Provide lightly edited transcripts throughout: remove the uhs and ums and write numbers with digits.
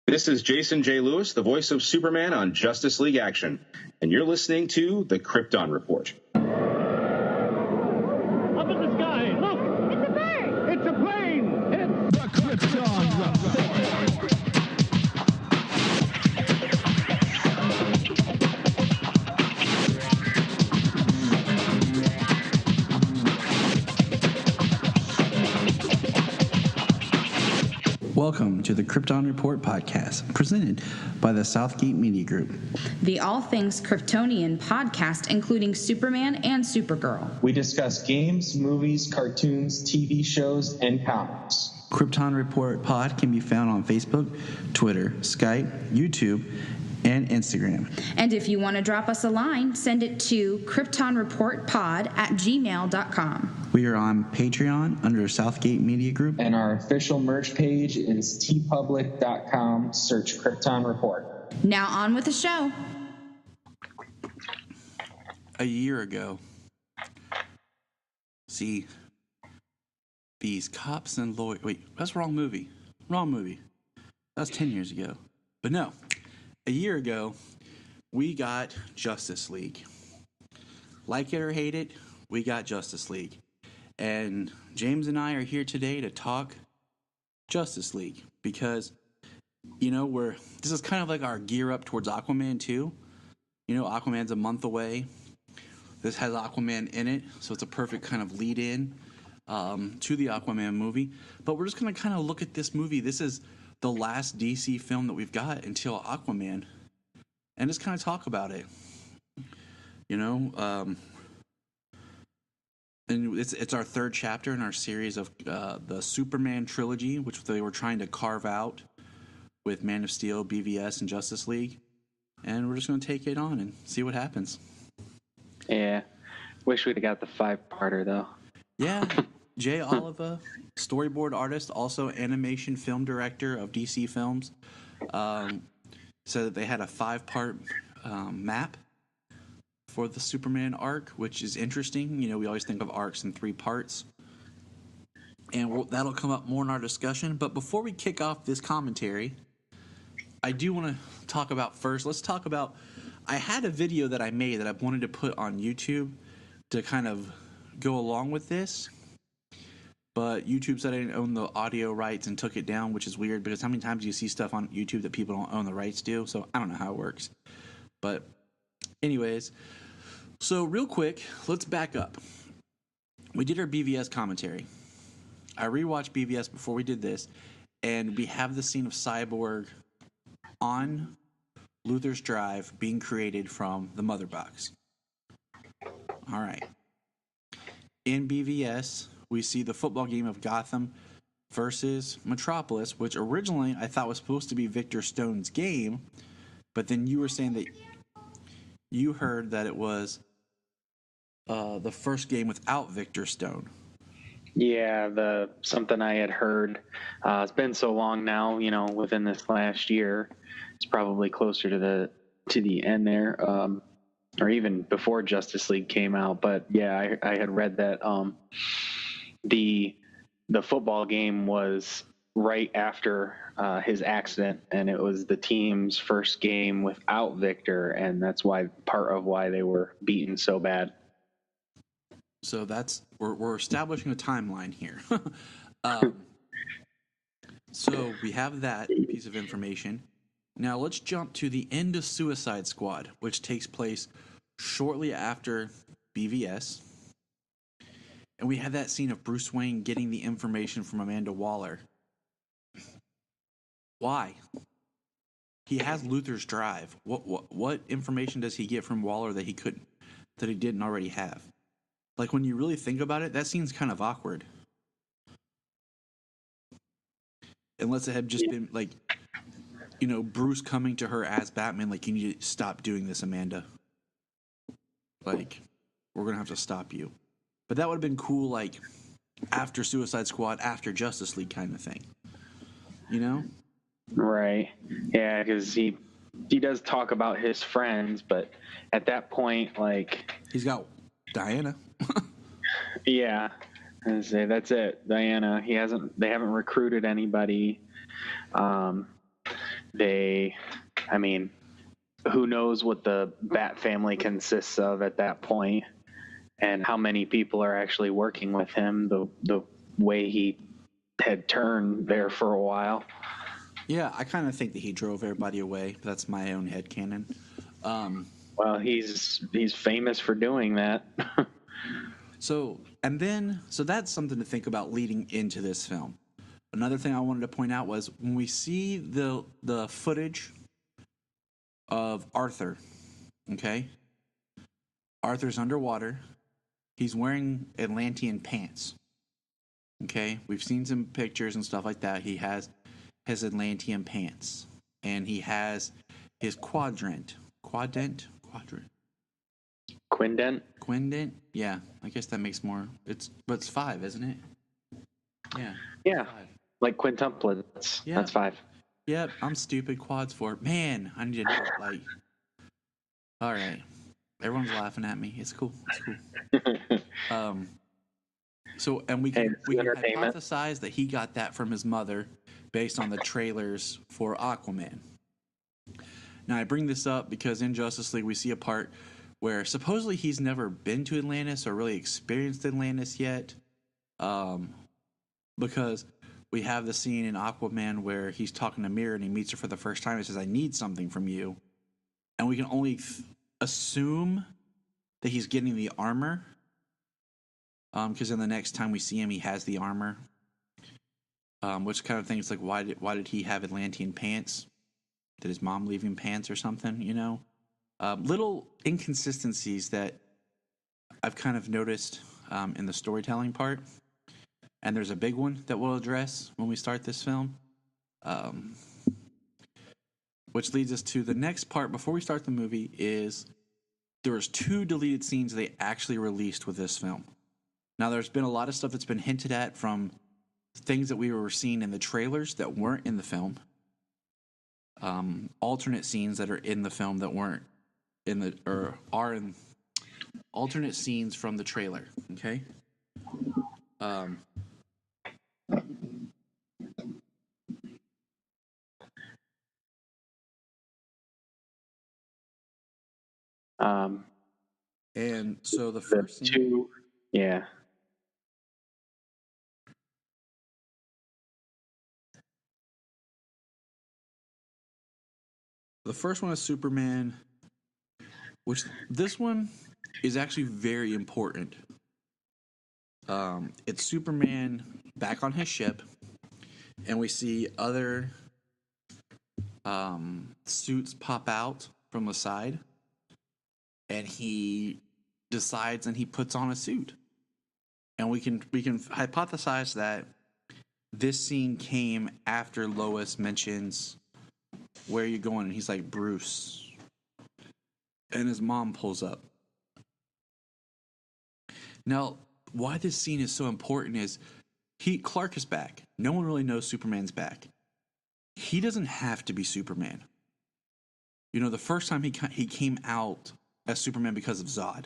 This is Jason J. Lewis, the voice of Superman on Justice League Action, and you're listening to the Krypton Report. Up in the sky, look! It's a bird! It's a plane! It's the Krypton Report! Welcome to the Krypton Report Podcast, presented by the Southgate Media Group. The All Things Kryptonian podcast, including Superman and Supergirl. We discuss games, movies, cartoons, TV shows, and comics. Krypton Report Pod can be found on Facebook, Twitter, Skype, YouTube, and Instagram. And if you want to drop us a line, send it to kryptonreportpod@gmail.com. We are on Patreon under Southgate Media Group. And our official merch page is tpublic.com. Search Krypton Report. Now on with the show. A year ago, see, these cops and lawyers... Wait, that's the wrong movie. Wrong movie. That's 10 years ago. But no, a year ago, we got Justice League. Like it or hate it, we got Justice League. And James and I are here today to talk Justice League because, you know, this is kind of like our gear up towards Aquaman 2. You know, Aquaman's a month away. This has Aquaman in it, so it's a perfect kind of lead in to the Aquaman movie. But we're just going to kind of look at this movie. This is the last DC film that we've got until Aquaman, and just kind of talk about it. You know, and it's our third chapter in our series of the Superman trilogy, which they were trying to carve out with Man of Steel, BVS, and Justice League. And we're just going to take it on and see what happens. Yeah. Wish we'd have got the 5-parter, though. Yeah. Jay Oliva, storyboard artist, also animation film director of DC Films, said that they had a 5-part map for the Superman arc, which is interesting. You know, we always think of arcs in 3 parts. And that'll come up more in our discussion. But before we kick off this commentary, I do want to talk about first, let's talk about, I had a video that I made that I wanted to put on YouTube to kind of go along with this. But YouTube said I didn't own the audio rights and took it down, which is weird because how many times do you see stuff on YouTube that people don't own the rights to? So I don't know how it works. But anyways, so real quick, let's back up. We did our BVS commentary. I rewatched BVS before we did this, and we have the scene of Cyborg on Luthor's drive being created from the mother box. All right. In BVS, we see the football game of Gotham versus Metropolis, which originally I thought was supposed to be Victor Stone's game, but then you were saying that you heard that it was the first game without Victor Stone. Yeah, something I had heard. It's been so long now, you know, within this last year. It's probably closer to the end there, or even before Justice League came out. But yeah, I had read that the football game was right after his accident, and it was the team's first game without Victor, and that's part of why they were beaten so bad. So we're establishing a timeline here. So we have that piece of information. Now let's jump to the end of Suicide Squad, which takes place shortly after BVS. And we have that scene of Bruce Wayne getting the information from Amanda Waller. Why? He has Luthor's drive. What information does he get from Waller that he didn't already have? Like, when you really think about it, that scene's kind of awkward. Unless it had just been, like, you know, Bruce coming to her as Batman, like, you need to stop doing this, Amanda. Like, we're going to have to stop you. But that would have been cool, like, after Suicide Squad, after Justice League kind of thing. You know? Right. Yeah, because he does talk about his friends, but at that point, like... He's got Diana. Yeah. And say that's it, Diana. They haven't recruited anybody. I mean, who knows what the Bat family consists of at that point, and how many people are actually working with him, the way he had turned there for a while. Yeah, I kind of think that he drove everybody away. But that's my own headcanon. Well, he's famous for doing that. So that's something to think about leading into this film. Another thing I wanted to point out was when we see the footage of Arthur, okay? Arthur's underwater. He's wearing Atlantean pants, okay? We've seen some pictures and stuff like that. He has his Atlantean pants, and he has his quindent. Yeah, I guess that makes more. It's 5, isn't it? Yeah, 5. like quintuplets. Yeah. That's 5. Yep, I'm stupid. Quads 4. Man, I need to know. Like, all right, everyone's laughing at me. It's cool. So, and we can hypothesize that he got that from his mother based on the trailers for Aquaman. Now, I bring this up because in Justice League we see a part where supposedly he's never been to Atlantis or really experienced Atlantis yet, because we have the scene in Aquaman where he's talking to Mirror and he meets her for the first time and says, "I need something from you," and we can only assume that he's getting the armor, because then the next time we see him, he has the armor, which kind of things like why did he have Atlantean pants? Did his mom leave him pants or something? You know, little inconsistencies that I've kind of noticed in the storytelling part, and there's a big one that we'll address when we start this film, which leads us to the next part before we start the movie. Is there was 2 deleted scenes they actually released with this film. Now, there's been a lot of stuff that's been hinted at from things that we were seeing in the trailers that weren't in the film. Alternate scenes that are in the film that weren't in the, or are in alternate scenes from the trailer. Okay. And so the first scene, 2, yeah. the first one is Superman, which this one is actually very important. It's Superman back on his ship, and we see other suits pop out from the side, and he decides and he puts on a suit. And we can hypothesize that this scene came after Lois mentions, "Where are you going?" And he's like, "Bruce." And his mom pulls up. Now, why this scene is so important is Clark is back. No one really knows Superman's back. He doesn't have to be Superman. You know, the first time he came out as Superman because of Zod.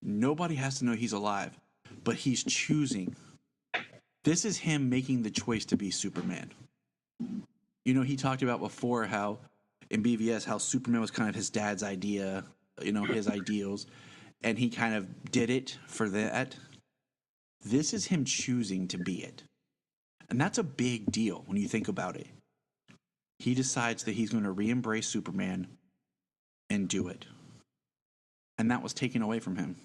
Nobody has to know he's alive, but he's choosing. This is him making the choice to be Superman. You know, he talked about before how in BVS how Superman was kind of his dad's idea, you know, his ideals, and he kind of did it for that. This is him choosing to be it. And that's a big deal when you think about it. He decides that he's going to re-embrace Superman and do it. And that was taken away from him.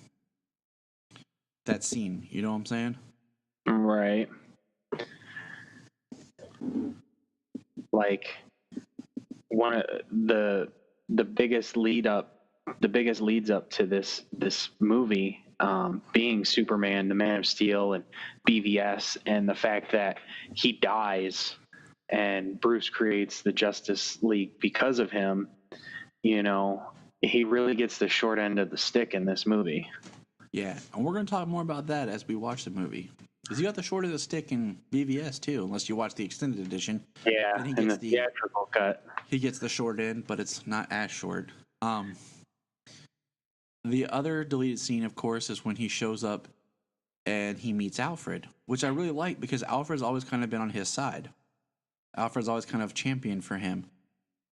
That scene, you know what I'm saying? Right. Like one of the biggest leads up to this movie, being Superman, the Man of Steel, and BVS, and the fact that he dies and Bruce creates the Justice League because of him. You know, he really gets the short end of the stick in this movie. Yeah, and we're going to talk more about that as we watch the movie. Because you got the short of the stick in BVS too, unless you watch the extended edition. Yeah, in the theatrical cut. He gets the short end, but it's not as short. The other deleted scene, of course, is when he shows up and he meets Alfred, which I really like because Alfred's always kind of been on his side. Alfred's always kind of championed for him,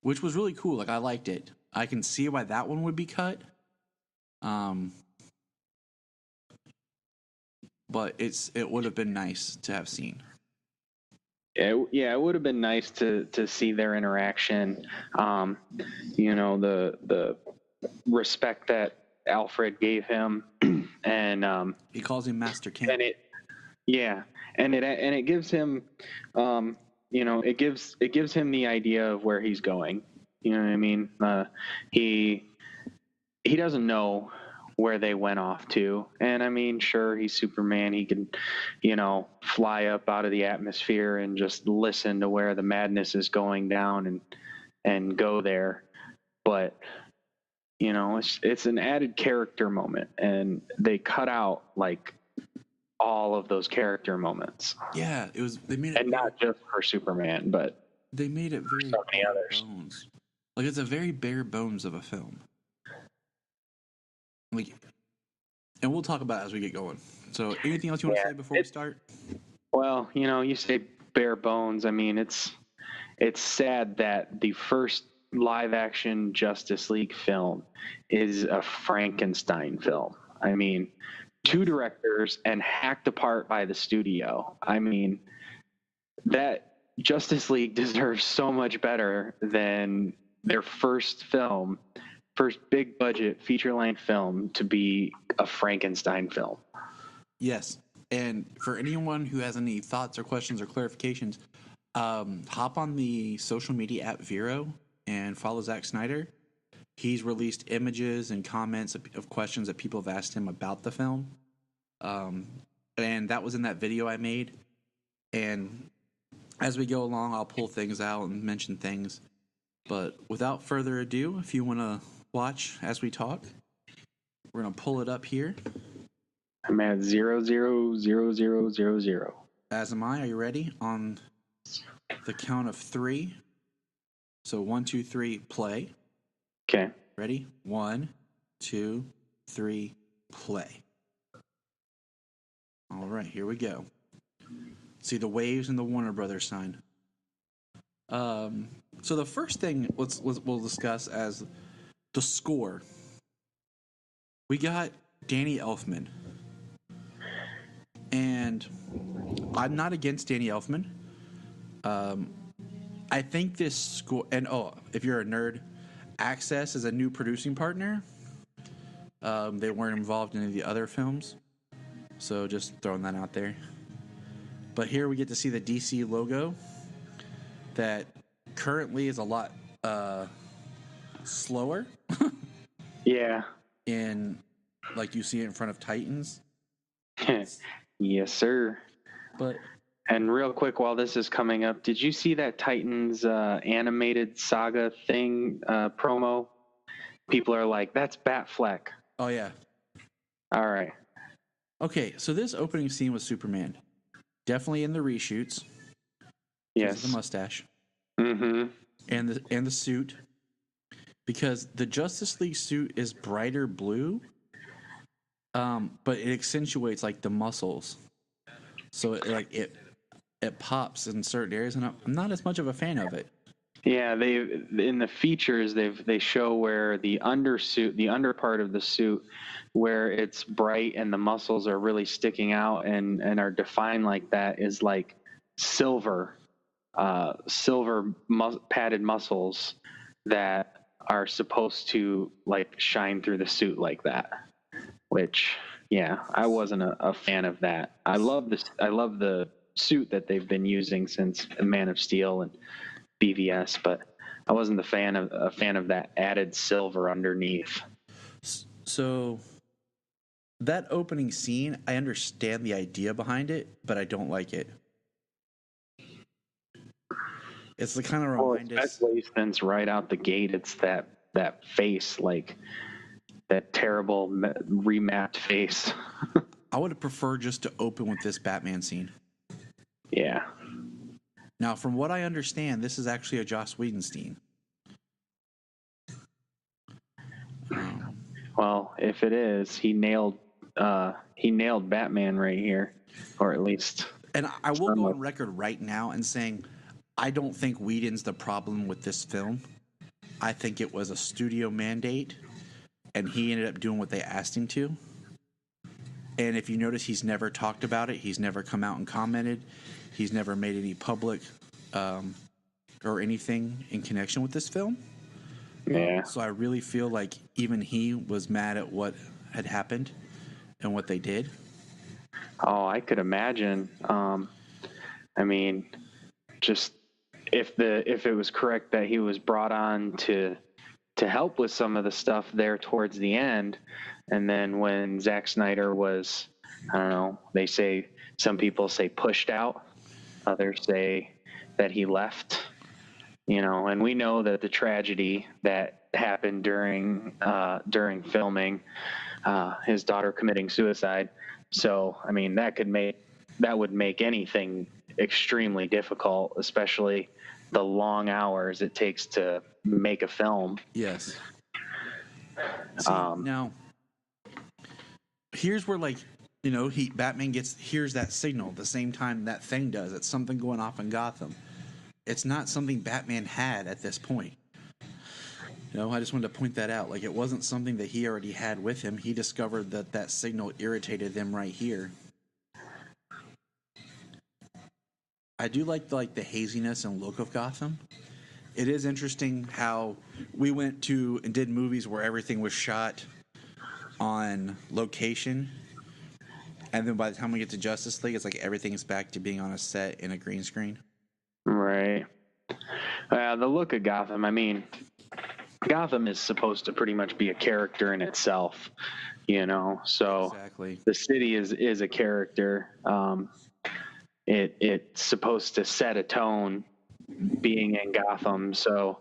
which was really cool. Like, I liked it. I can see why that one would be cut. But it would have been nice to have seen. Yeah, it would have been nice to see their interaction. The respect that Alfred gave him, and he calls him Master King. And it gives him, it gives him the idea of where he's going. You know what I mean? He doesn't know where they went off to, and I mean, sure, he's Superman. He can, fly up out of the atmosphere and just listen to where the madness is going down and go there. But it's an added character moment, and they cut out like all of those character moments. Yeah, they made it, and not just for Superman, but they made it very so many others. Bones. Like, it's a very bare bones of a film. Like, and we'll talk about it as we get going. So, anything else you want to say before we start? Well, you say bare bones. I mean, it's sad that the first live-action Justice League film is a Frankenstein film. I mean, 2 directors and hacked apart by the studio. I mean, that Justice League deserves so much better than their first big budget feature-length film to be a Frankenstein film. Yes. And for anyone who has any thoughts or questions or clarifications, hop on the social media app Vero and follow Zack Snyder. He's released images and comments of questions that people have asked him about the film. And that was in that video I made. And as we go along, I'll pull things out and mention things. But without further ado, if you want to watch as we talk, we're going to pull it up here. I'm at 000000. As am I. Are you ready? On the count of 3. So 1, 2, 3, play. Okay. Ready? 1, 2, 3, play. All right, here we go. See the waves and the Warner Brothers sign. So the first thing we'll discuss as the score. We got Danny Elfman. And I'm not against Danny Elfman. I think this score, and if you're a nerd, Access is a new producing partner. They weren't involved in any of the other films. So just throwing that out there. But here we get to see the DC logo that currently is a lot slower. Yeah. In, like, you see it in front of Titans. Yes, sir. And real quick, while this is coming up, did you see that Titans animated saga thing promo? People are like, that's Batfleck. Oh, yeah. All right. Okay, so this opening scene with Superman, definitely in the reshoots. Yes. The mustache. Mm-hmm. And the suit, because the Justice League suit is brighter blue, but it accentuates like the muscles, so it pops in certain areas, and I'm not as much of a fan of it. Yeah, in the features they show where the undersuit, the under part of the suit, where it's bright and the muscles are really sticking out and are defined like that, is like silver padded muscles that are supposed to like shine through the suit like that. Which, yeah, I wasn't a fan of that. I love the suit that they've been using since Man of Steel and BVS, but I wasn't a fan of that added silver underneath. So that opening scene, I understand the idea behind it, but I don't like it. It's the kind of remind us, especially since right out the gate, it's that face, like that terrible remapped face. I would have preferred just to open with this Batman scene. Yeah. Now, from what I understand, this is actually a Joss Whedon scene. Well, if it is, he nailed Batman right here, or at least. And I will go on record right now and saying I don't think Whedon's the problem with this film. I think it was a studio mandate, and he ended up doing what they asked him to. And if you notice, he's never talked about it. He's never come out and commented. He's never made any public or anything in connection with this film. Yeah. So I really feel like even he was mad at what had happened and what they did. Oh, I could imagine. I mean, just if it was correct that he was brought on to help with some of the stuff there towards the end, and then when Zack Snyder was, I don't know, they say, some people say pushed out, others say that he left, and we know that the tragedy that happened during filming, his daughter committing suicide. So, I mean, that would make anything extremely difficult, especially the long hours it takes to make a film. Yes. See, now, here's where, Batman hears that signal the same time that thing does. It's something going off in Gotham. It's not something Batman had at this point. I just wanted to point that out. It wasn't something that he already had with him. He discovered that signal irritated them right here. I do like the haziness and look of Gotham. It is interesting how we went to and did movies where everything was shot on location, and then by the time we get to Justice League, it's like everything's back to being on a set in a green screen. Right. The look of Gotham, I mean, Gotham is supposed to pretty much be a character in itself, so exactly. The city is a character. It's supposed to set a tone being in Gotham. So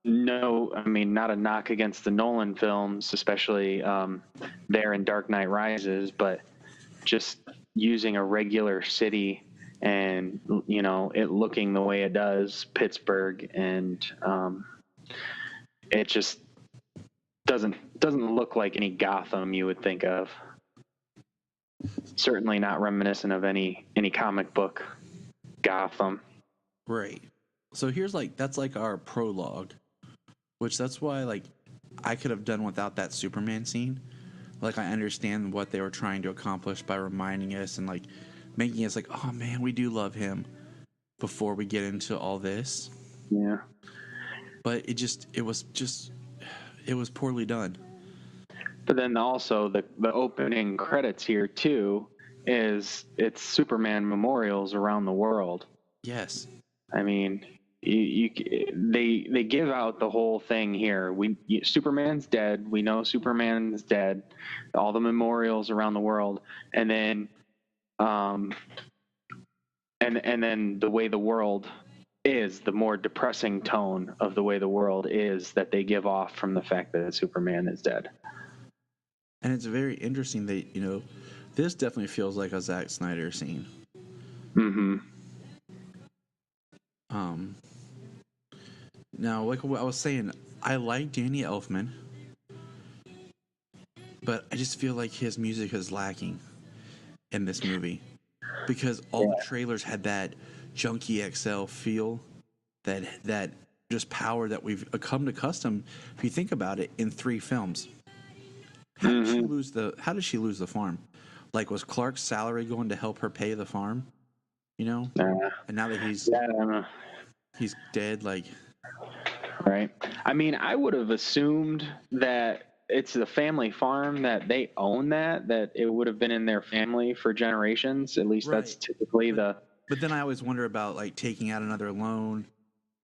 no, I mean, not a knock against the Nolan films, especially there in Dark Knight Rises, but just using a regular city and it looking the way it does, Pittsburgh, and it just doesn't look like any Gotham you would think of. Certainly not reminiscent of any comic book Gotham. Right. So here's that's our prologue, which that's why I could have done without that Superman scene. I understand what they were trying to accomplish by reminding us and making us oh man, we do love him before we get into all this. Yeah. But it was poorly done. But then also the opening credits here too it's Superman memorials around the world. Yes. I mean, they give out the whole thing here. Superman's dead. We know Superman's dead. All the memorials around the world, and then and then the way the world is, the more depressing tone of the way the world is that they give off from the fact that Superman is dead. And it's very interesting that, this definitely feels like a Zack Snyder scene. Mm-hmm. Now, like what I was saying, I like Danny Elfman, but I just feel like his music is lacking in this movie because all the trailers had that Junkie XL feel, that just power that we've come to custom. If you think about it, in 3 films. How did she lose the farm? Was Clark's salary going to help her pay the farm? And now that he's dead, right. I mean, I would have assumed that it's the family farm, that they own that it would have been in their family for generations. At least that's typically But then I always wonder about taking out another loan,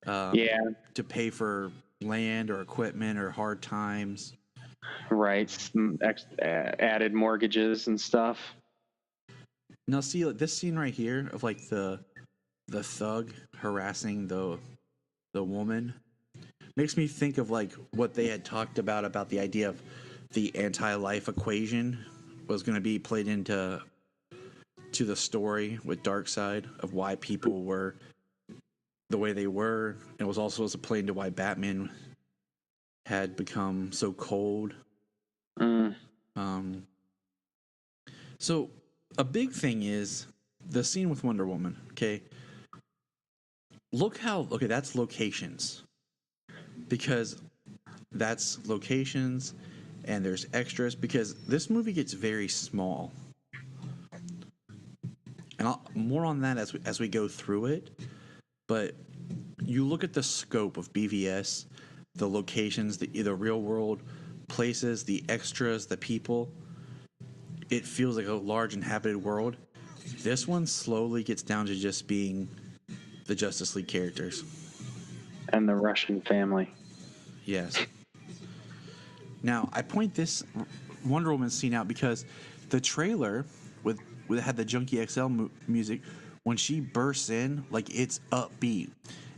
to pay for land or equipment or hard times. Right, added mortgages and stuff. Now, see, this scene right here of the thug harassing the woman makes me think of what they had talked about the idea of the anti-life equation was going to be played into the story with Darkseid of why people were the way they were. It was also supposed to play into why Batman had become so cold. So a big thing is the scene with Wonder Woman, okay? That's locations. Because that's locations and there's extras, because this movie gets very small. And more on that as we go through it. But you look at the scope of BVS, the locations, the real world places, the extras, the people. It feels like a large inhabited world. This one slowly gets down to just being the Justice League characters. And the Russian family. Yes. Now, I point this Wonder Woman scene out because the trailer with had the Junkie XL music, when she bursts in, like, it's upbeat.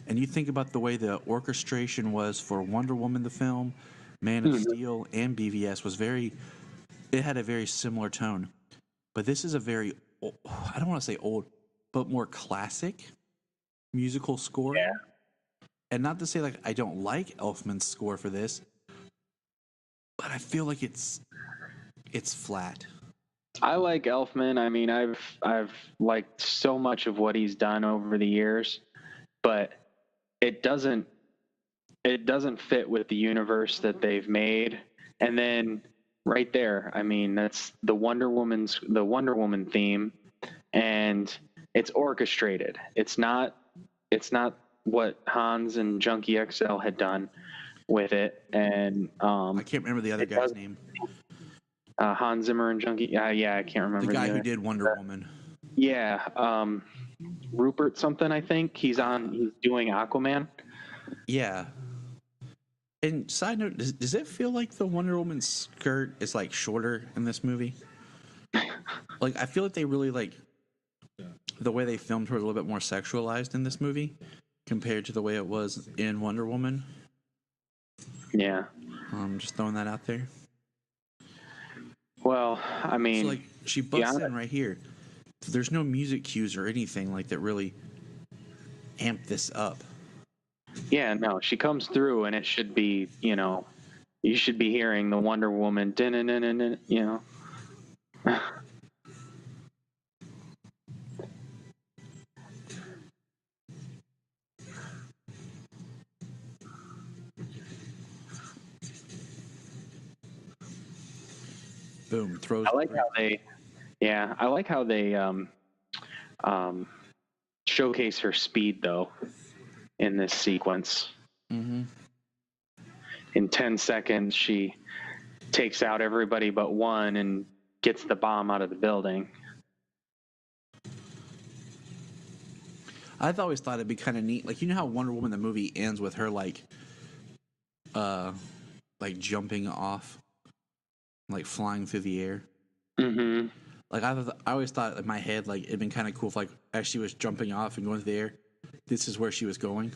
And you think about the way the orchestration was for Wonder Woman the film, Man of Steel, and BVS it had a very similar tone. But this is a very, I don't want to say old, but more classic musical score. Yeah. And not to say like I don't like Elfman's score for this, but I feel like it's flat. I like Elfman. I mean, I've liked so much of what he's done over the years, but it doesn't fit with the universe that they've made. And then right there, I mean, that's the Wonder Woman theme, and it's orchestrated. It's not what Hans and Junkie XL had done with it. And I can't remember the other guy's name. Hans Zimmer and Junkie. Yeah, I can't remember the guy who did Wonder Woman. Yeah, Rupert something. I think he's doing Aquaman. Yeah. And side note, does it feel like the Wonder Woman skirt is like shorter in this movie? Like, I feel like they really like the way they filmed her a little bit more sexualized in this movie compared to the way it was in Wonder Woman. Yeah. Just throwing that out there. Well, I mean, so like she busts in right here. There's no music cues or anything like that really amp this up. Yeah, no, she comes through and it should be, you should be hearing the Wonder Woman, Boom, throws. I like how they showcase her speed though in this sequence. Mm-hmm. In 10 seconds, she takes out everybody but one and gets the bomb out of the building. I've always thought it'd be kind of neat. Like, you know how Wonder Woman the movie ends with her like jumping off, like flying through the air. Mm-hmm. Like I always thought in my head, like it'd been kind of cool if, like, as she was jumping off and going through the air, this is where she was going.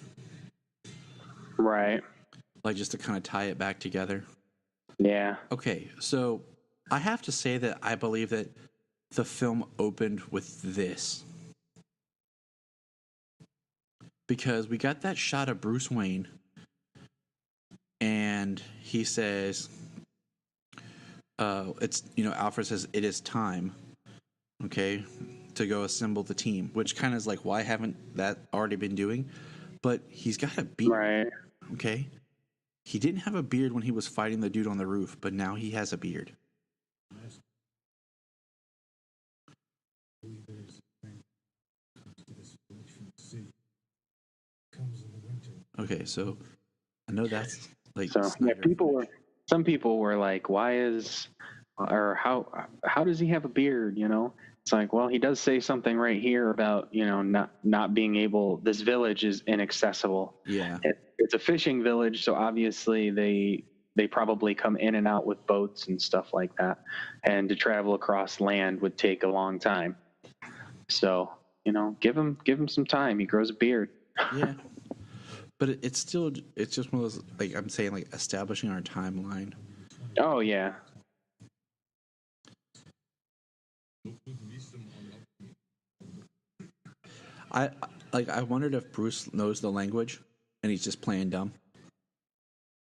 Right. Like, just to kind of tie it back together. Yeah. Okay, so I have to say that I believe that the film opened with this. Because we got that shot of Bruce Wayne, and he says, Alfred says, it is time, okay, to go assemble the team, which kind of is like, why haven't that already been doing? But he's got a beard, right? Okay? He didn't have a beard when he was fighting the dude on the roof, but now he has a beard. Okay, so I know that's like Snyder. Some people were like, how does he have a beard? It's like, well, he does say something right here about, not being able, this village is inaccessible. Yeah. It's a fishing village, so obviously they probably come in and out with boats and stuff like that. And to travel across land would take a long time. So, give him some time. He grows a beard. Yeah. But it's just one of those, like I'm saying, like establishing our timeline. Oh, yeah. I wondered if Bruce knows the language and he's just playing dumb.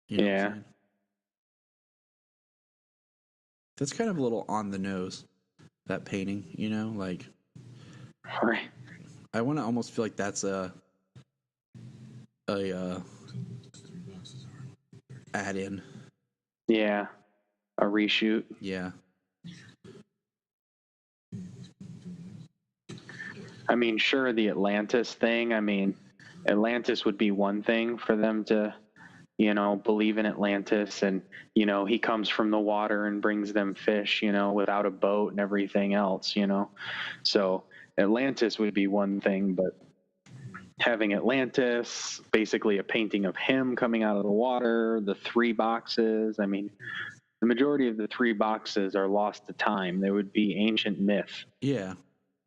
You know what I'm saying? That's kind of a little on the nose, that painting, like Right. I want to almost feel like that's a add-in. Yeah. A reshoot. Yeah. I mean, sure, the Atlantis thing. I mean, Atlantis would be one thing for them to, believe in Atlantis, and he comes from the water and brings them fish, without a boat and everything else, So Atlantis would be one thing, but having Atlantis, basically a painting of him coming out of the water, the 3 boxes. I mean, the majority of the 3 boxes are lost to time. They would be ancient myth. Yeah.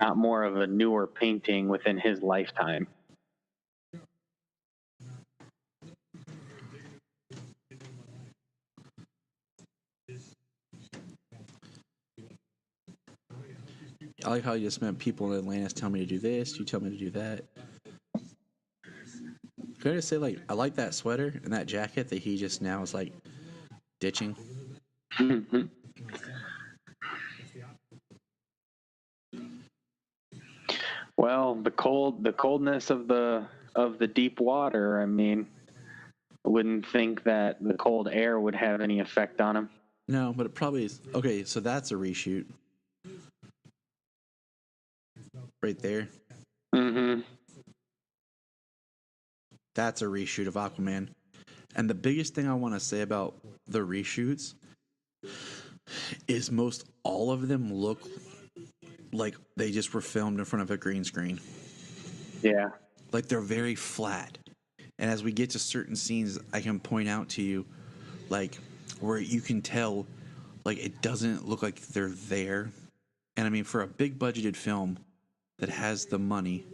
Not more of a newer painting within his lifetime. I like how you just met people in Atlantis tell me to do this, you tell me to do that. Can I just say, like, I like that sweater and that jacket that he just now is, like, ditching. Mm-hmm. Well, the coldness of the deep water. I mean, I wouldn't think that the cold air would have any effect on him. No, but it probably is. Okay, so that's a reshoot. Right there. Mm-hmm. That's a reshoot of Aquaman. And the biggest thing I want to say about the reshoots is most all of them look like they just were filmed in front of a green screen. Yeah. Like they're very flat. And as we get to certain scenes, I can point out to you, like, where you can tell, like, it doesn't look like they're there. And I mean, for a big budgeted film that has the money,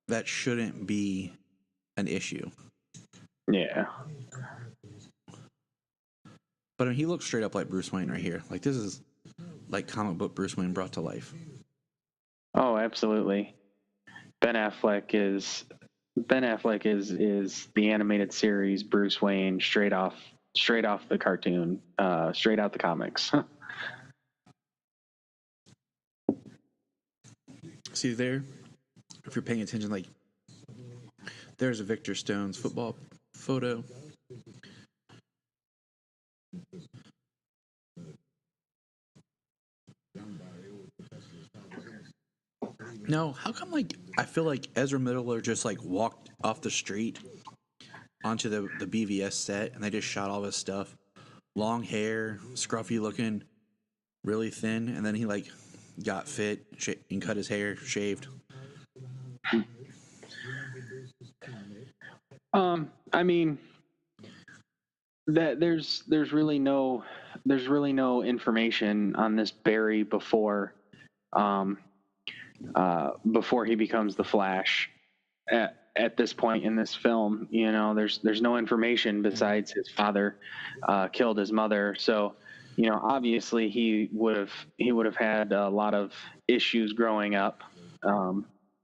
that shouldn't be an issue. Yeah. But I mean, he looks straight up like Bruce Wayne right here. Like, this is like comic book Bruce Wayne brought to life. Oh, absolutely. Ben Affleck is the animated series Bruce Wayne straight off the cartoon, straight out the comics. See there, if you're paying attention, like, there's a Victor Stone's football photo. No, how come, like, I feel like Ezra Miller just, like, walked off the street onto the BVS set and they just shot all his stuff. Long hair, scruffy looking, really thin, and then he, like, got fit and cut his hair, shaved. I mean, that there's really no information on this Barry before he becomes the Flash. At this point in this film, there's no information besides his father killed his mother. So, obviously he would have had a lot of issues growing up,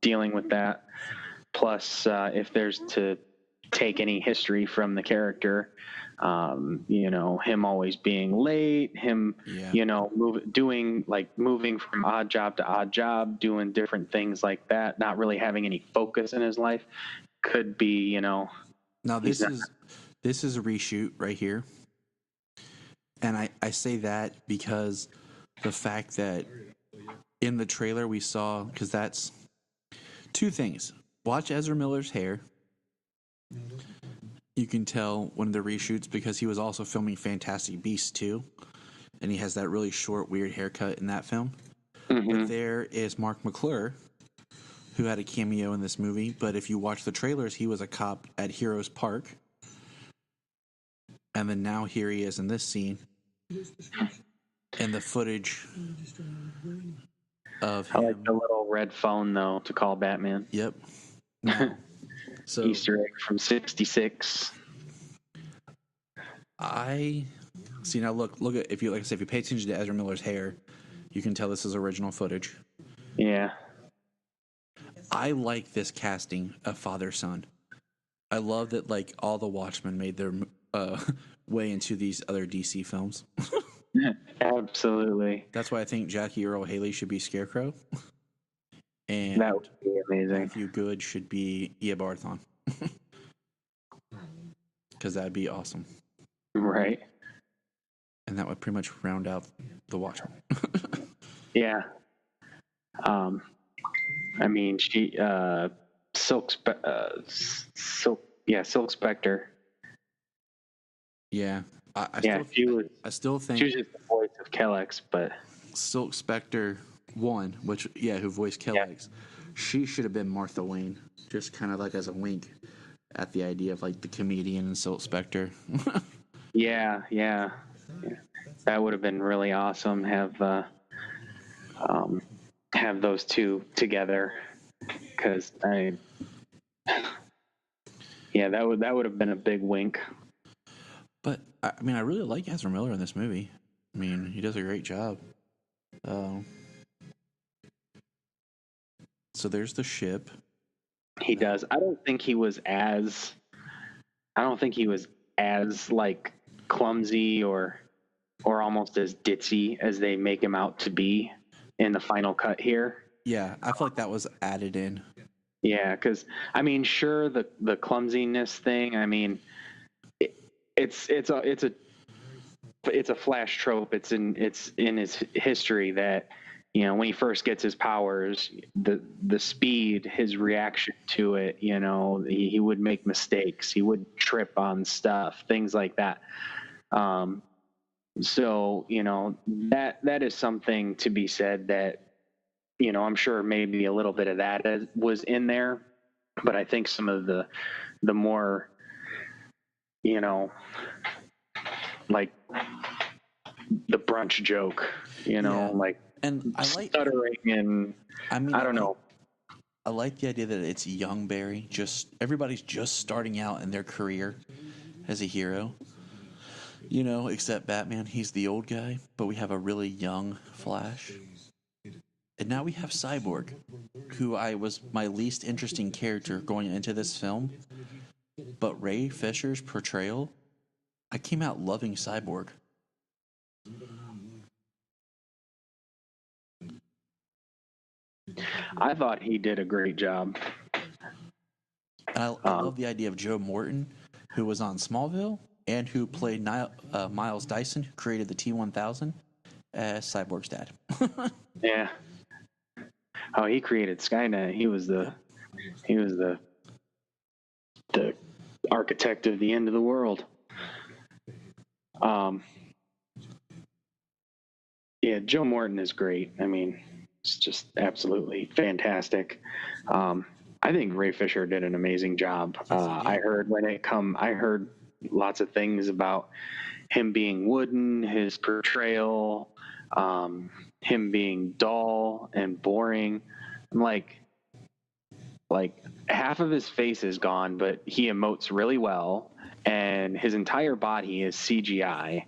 dealing with that. Plus, if there's to take any history from the character, him always being late, him, moving from odd job to odd job, doing different things like that, not really having any focus in his life, could be, Now this is a reshoot right here. And I say that because the fact that in the trailer we saw, because that's two things. Watch Ezra Miller's hair. You can tell one of the reshoots because he was also filming Fantastic Beasts 2, and he has that really short, weird haircut in that film. Mm-hmm. But there is Mark McClure, who had a cameo in this movie, but if you watch the trailers, he was a cop at Heroes Park. And then now here he is in this scene. And the footage of him. I like the little red phone, though, to call Batman. Yep. No. So, Easter egg from '66. I see now. Look at if you pay attention to Ezra Miller's hair, you can tell this is original footage. Yeah. I like this casting of father-son. I love that, like, all the Watchmen made their way into these other DC films. Absolutely. That's why I think Jackie Earl Haley should be Scarecrow. And That would be amazing. Matthew Good should be Eobarthon. Because that'd be awesome. Right. And that would pretty much round out the Watchmen. Yeah. I mean, Silk Spectre. Yeah. I still think she was just the voice of Kellex, but Silk Spectre 1, who voiced Kellex, she should have been Martha Wayne, just kind of like as a wink at the idea of like the comedian and Silk Spectre. yeah, that would have been really awesome. Have those two together, because that would have been a big wink. But I mean, I really like Ezra Miller in this movie. I mean, he does a great job. So there's the ship. He does. I don't think he was as like clumsy or almost as ditzy as they make him out to be in the final cut here. Yeah, I feel like that was added in. Yeah, because I mean, sure, the clumsiness thing. I mean, it's a Flash trope. It's in his history that, you know, when he first gets his powers, the speed, his reaction to it, you know, he would make mistakes. He would trip on stuff, things like that. So, you know, that is something to be said that, you know, I'm sure maybe a little bit of that was in there, but I think some of the more, you know, like the brunch joke, you know, like, and I like stuttering, and I mean, I don't know. I like the idea that it's young Barry. Everybody's just starting out in their career as a hero. You know, except Batman, he's the old guy, but we have a really young Flash. And now we have Cyborg, who was my least interesting character going into this film. But Ray Fisher's portrayal, I came out loving Cyborg. I thought he did a great job. And I love the idea of Joe Morton, who was on Smallville and who played Miles Dyson, who created the T-1000, as Cyborg's dad. Yeah. Oh, he created Skynet. He was the architect of the end of the world. Yeah, Joe Morton is great. I mean, it's just absolutely fantastic. I think Ray Fisher did an amazing job. I heard lots of things about him being wooden, his portrayal, him being dull and boring. Like half of his face is gone, but he emotes really well, and his entire body is CGI.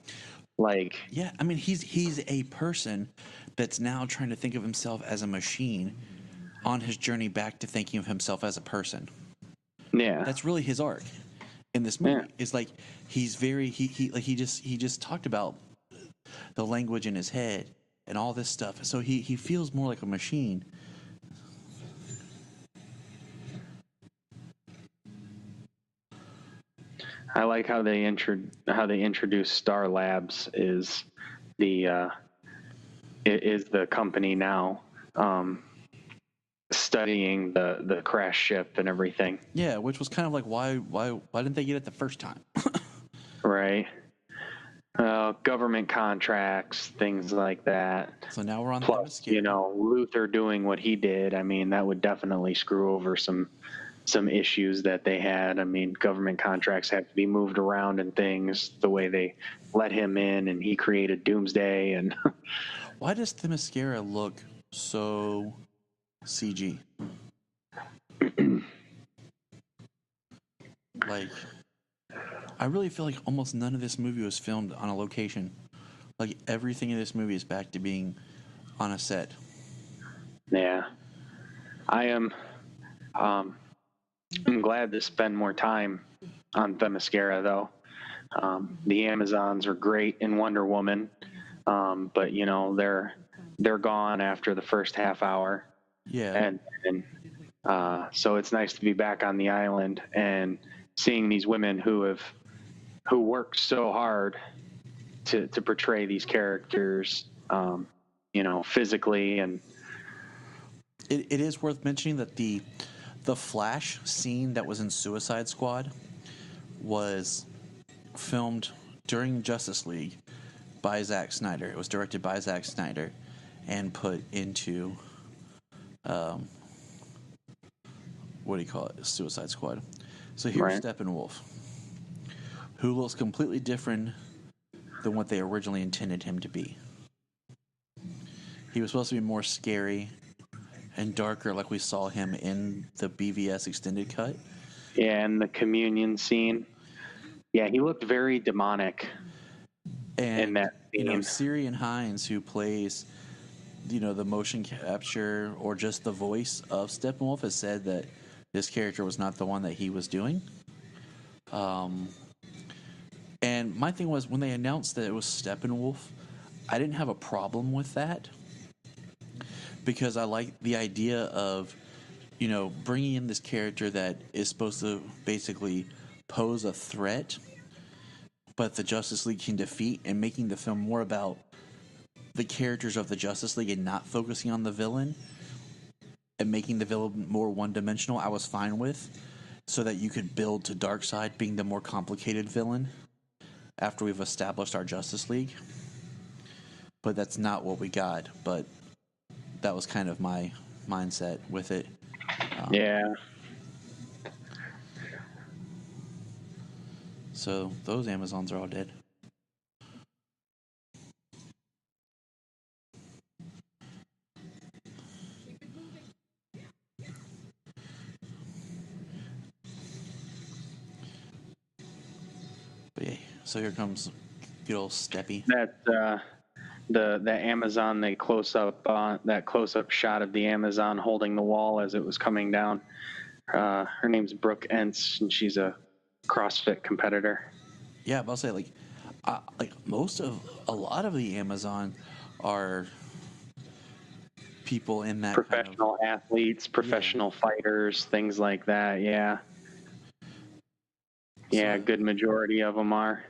Like, yeah, I mean, he's a person that's now trying to think of himself as a machine on his journey back to thinking of himself as a person. Yeah, that's really his arc in this movie. Yeah. Is like he's very he just talked about the language in his head and all this stuff. So he feels more like a machine. I like how they introduce Star Labs is the company now, studying the crash ship and everything. Yeah, which was kind of like why didn't they get it the first time? Right. Government contracts, things like that. So now we're on Plus, you know, Luthor doing what he did. I mean, that would definitely screw over some issues that they had. I mean, government contracts have to be moved around and things, the way they let him in and he created Doomsday. And why does Themyscira look so CG? Like, I really feel like almost none of this movie was filmed on a location. Like, everything in this movie is back to being on a set. Yeah. I'm glad to spend more time on Themyscira, though. The Amazons are great in Wonder Woman. but you know they're gone after the first half hour. Yeah. And so it's nice to be back on the island and seeing these women who worked so hard to portray these characters, you know, physically. And it is worth mentioning that the Flash scene that was in Suicide Squad was filmed during Justice League by Zack Snyder. It was directed by Zack Snyder and put into what do you call it? Suicide Squad. So here's Right. Steppenwolf, who looks completely different than what they originally intended him to be. He was supposed to be more scary and darker, like we saw him in the BVS extended cut. yeah, and the communion scene. Yeah, he looked very demonic And in that you know, scene. Syrian Hines, who plays, you know, the motion capture or just the voice of Steppenwolf, has said that this character was not the one that he was doing. And my thing was, when they announced that it was Steppenwolf, I didn't have a problem with that, because I like the idea of, you know, bringing in this character that is supposed to basically pose a threat, but the Justice League can defeat, and making the film more about the characters of the Justice League and not focusing on the villain and making the villain more one-dimensional. I was fine with, so that you could build to Darkseid being the more complicated villain after we've established our Justice League. But that's not what we got. But that was kind of my mindset with it. Yeah. So those Amazons are all dead. But yeah, so here comes good old Steppy. That the Amazon, they close up that close up shot of the Amazon holding the wall as it was coming down. Her name's Brooke Entz, and she's a CrossFit competitor. Yeah, but I'll say like a lot of the Amazon are people in that Professional athletes, professional fighters, things like that. Yeah. Yeah, So- good majority of them are.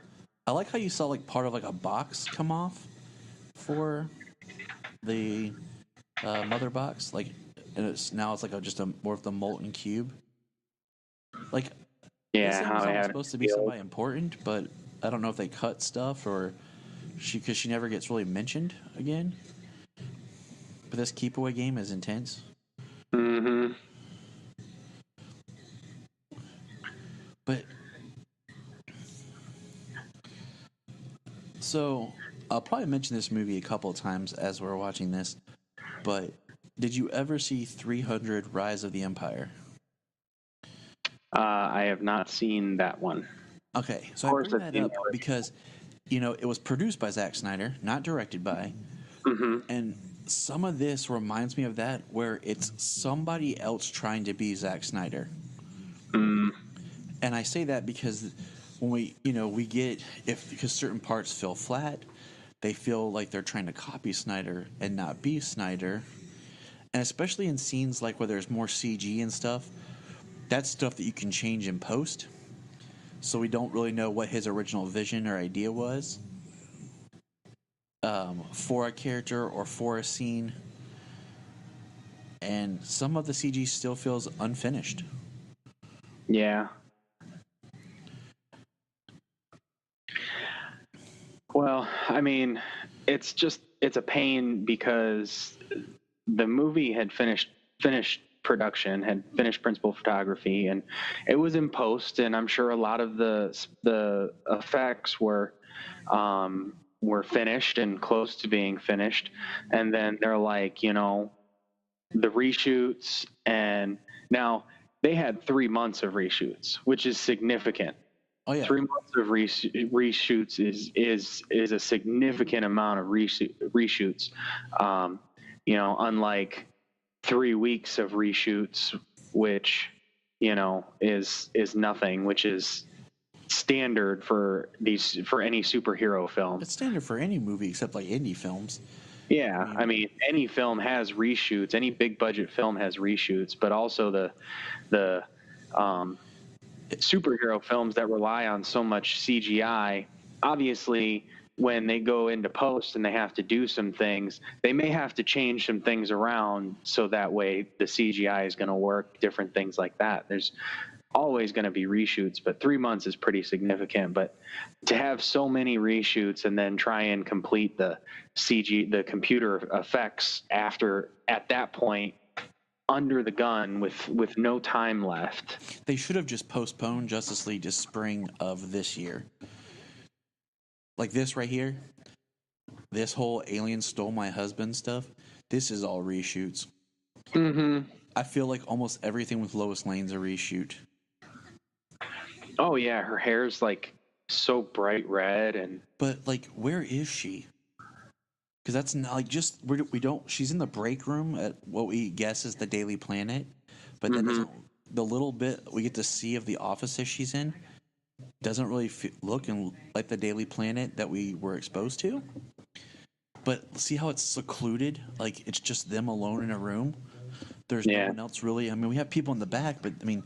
I like how you saw like part of like a box come off for the mother box, like, and it's like just a more of the molten cube. Like, Yeah, this how Amazon I was had supposed to be somebody important, but I don't know if they cut stuff or because she never gets really mentioned again. But this keepaway game is intense. Mm-hmm. But so I'll probably mention this movie a couple of times as we're watching this. But did you ever see 300 Rise of the Empire? I have not seen that one. Okay, so Of I course bring I've that seen up the original. because, you know, it was produced by Zack Snyder, not directed by. Mm-hmm. And some of this reminds me of that, where it's somebody else trying to be Zack Snyder. Mm. And I say that because when we get, because certain parts feel flat, they feel like they're trying to copy Snyder and not be Snyder. And especially in scenes like where there's more CG and stuff, that's stuff that you can change in post. So we don't really know what his original vision or idea was for a character or for a scene. And some of the CG still feels unfinished. Yeah. Well, I mean, it's a pain because the movie had finished production, had finished principal photography, and it was in post, and I'm sure a lot of the effects were finished and close to being finished. And then they're like, you know, the reshoots, and now they had 3 months of reshoots, which is significant. Oh yeah, 3 months of reshoots is a significant amount of reshoots. You know, unlike 3 weeks of reshoots, which, you know, is nothing, which is standard for any superhero film. It's standard for any movie except like indie films. Yeah, I mean, any film has reshoots. Any big budget film has reshoots, but also the superhero films that rely on so much CGI, obviously, when they go into post and they have to do some things, they may have to change some things around so that way the CGI is going to work, different things like that. There's always going to be reshoots, but 3 months is pretty significant. But to have so many reshoots and then try and complete the computer effects at that point, under the gun with no time left. They should have just postponed Justice League to spring of this year. Like this right here, this whole alien stole my husband stuff, this is all reshoots. Mm-hmm. I feel like almost everything with Lois Lane's a reshoot. Oh yeah, her hair's like so bright red But like, where is she? Because that's not like we don't. She's in the break room at what we guess is the Daily Planet, but that doesn't. The little bit we get to see of the office that she's in doesn't really look like the Daily Planet that we were exposed to. But see how it's secluded? Like it's just them alone in a room. There's no one else really. I mean, we have people in the back, but I mean,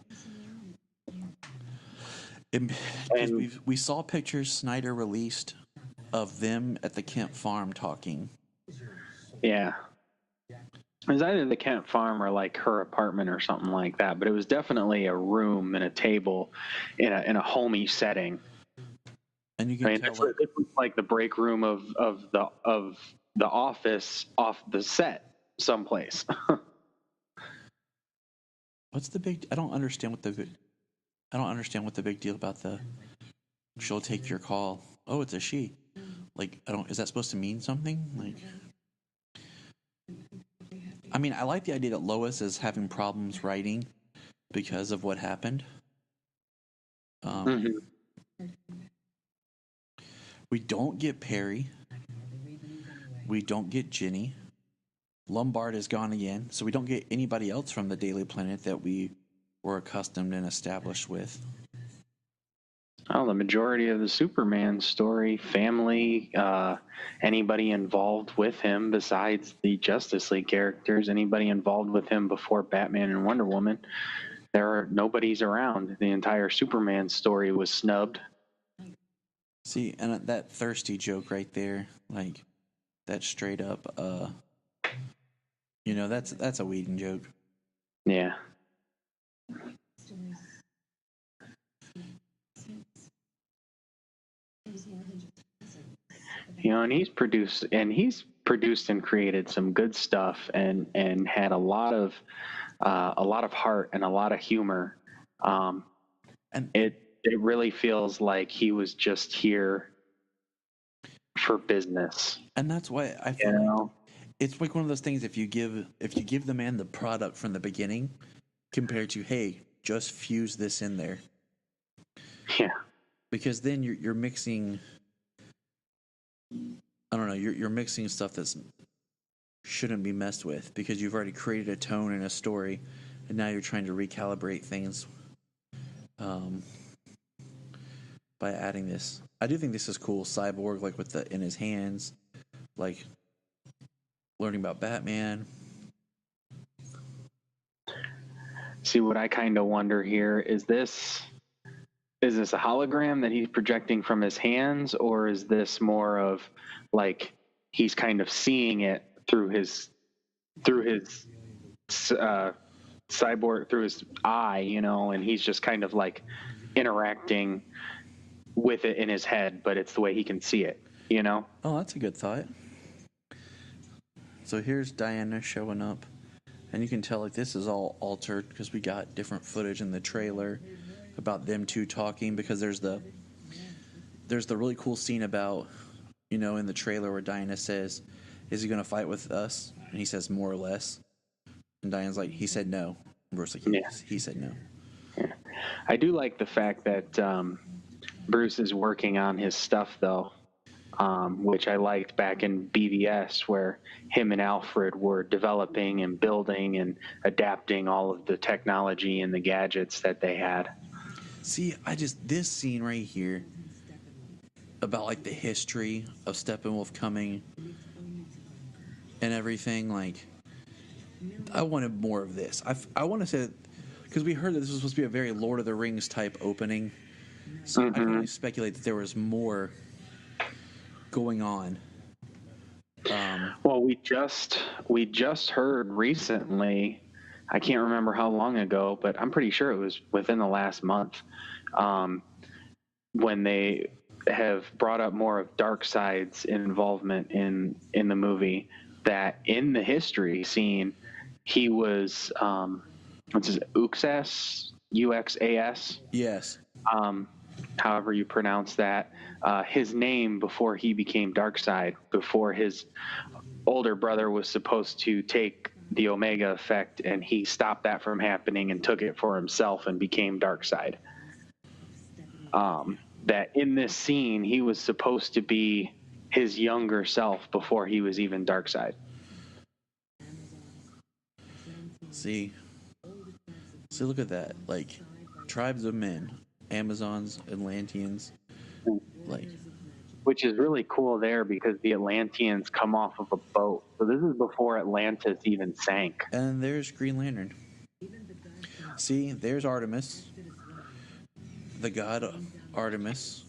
we saw pictures Snyder released of them at the Kent farm talking. Yeah. It was either the Kent farm or like her apartment or something like that, but it was definitely a room and a table in a homey setting. And you can tell it was like the break room of the office off the set someplace. What's the big? I don't understand what the big deal about the. She'll take your call. Oh, it's a she. Like Is that supposed to mean something? Like, I mean, I like the idea that Lois is having problems writing because of what happened. We don't get Perry. We don't get Ginny. Lombard is gone again, so we don't get anybody else from the Daily Planet that we were accustomed and established with. Oh, the majority of the Superman story, family, anybody involved with him besides the Justice League characters, anybody involved with him before Batman and Wonder Woman, nobody's around. The entire Superman story was snubbed. See, and that thirsty joke right there, like that straight up, that's a Whedon joke. Yeah. And he's produced and created some good stuff and had a lot of heart and a lot of humor. And it really feels like he was just here for business. And that's why I feel like it's like one of those things. If you give the man the product from the beginning, compared to hey, just fuse this in there. Yeah. Because then you're mixing. I don't know. You're mixing stuff that shouldn't be messed with because you've already created a tone and a story, and now you're trying to recalibrate things by adding this. I do think this is cool. Cyborg, like with in his hands, like learning about Batman. See, what I kind of wonder here is this a hologram that he's projecting from his hands, or is this more of like he's kind of seeing it through his cyborg, through his eye, and he's just kind of like interacting with it in his head, but it's the way he can see it, Oh, that's a good thought. So here's Diana showing up, and you can tell like this is all altered because we got different footage in the trailer about them two talking, because there's the really cool scene about, in the trailer where Diana says, is he going to fight with us? And he says, more or less. And Diana's like, he said no. And Bruce's like, he said no. Yeah. I do like the fact that Bruce is working on his stuff, though, which I liked back in BVS, where him and Alfred were developing and building and adapting all of the technology and the gadgets that they had. See, this scene right here about like the history of Steppenwolf coming and everything, like I wanted more of this. I want to say, because we heard that this was supposed to be a very Lord of the Rings type opening, so I can only speculate that there was more going on. Well, we just heard recently, I can't remember how long ago, but I'm pretty sure it was within the last month, when they have brought up more of Darkseid's involvement in the movie, that in the history scene, he was, what's his, Uxas, UXAS? Yes. However you pronounce that, his name before he became Darkseid, before his older brother was supposed to take the Omega effect, and he stopped that from happening and took it for himself and became Darkseid. That in this scene, he was supposed to be his younger self before he was even Darkseid. See, look at that. Like, tribes of men, Amazons, Atlanteans, like. Which is really cool there, because the Atlanteans come off of a boat. So this is before Atlantis even sank. And there's Green Lantern. See, there's Artemis, the god Artemis.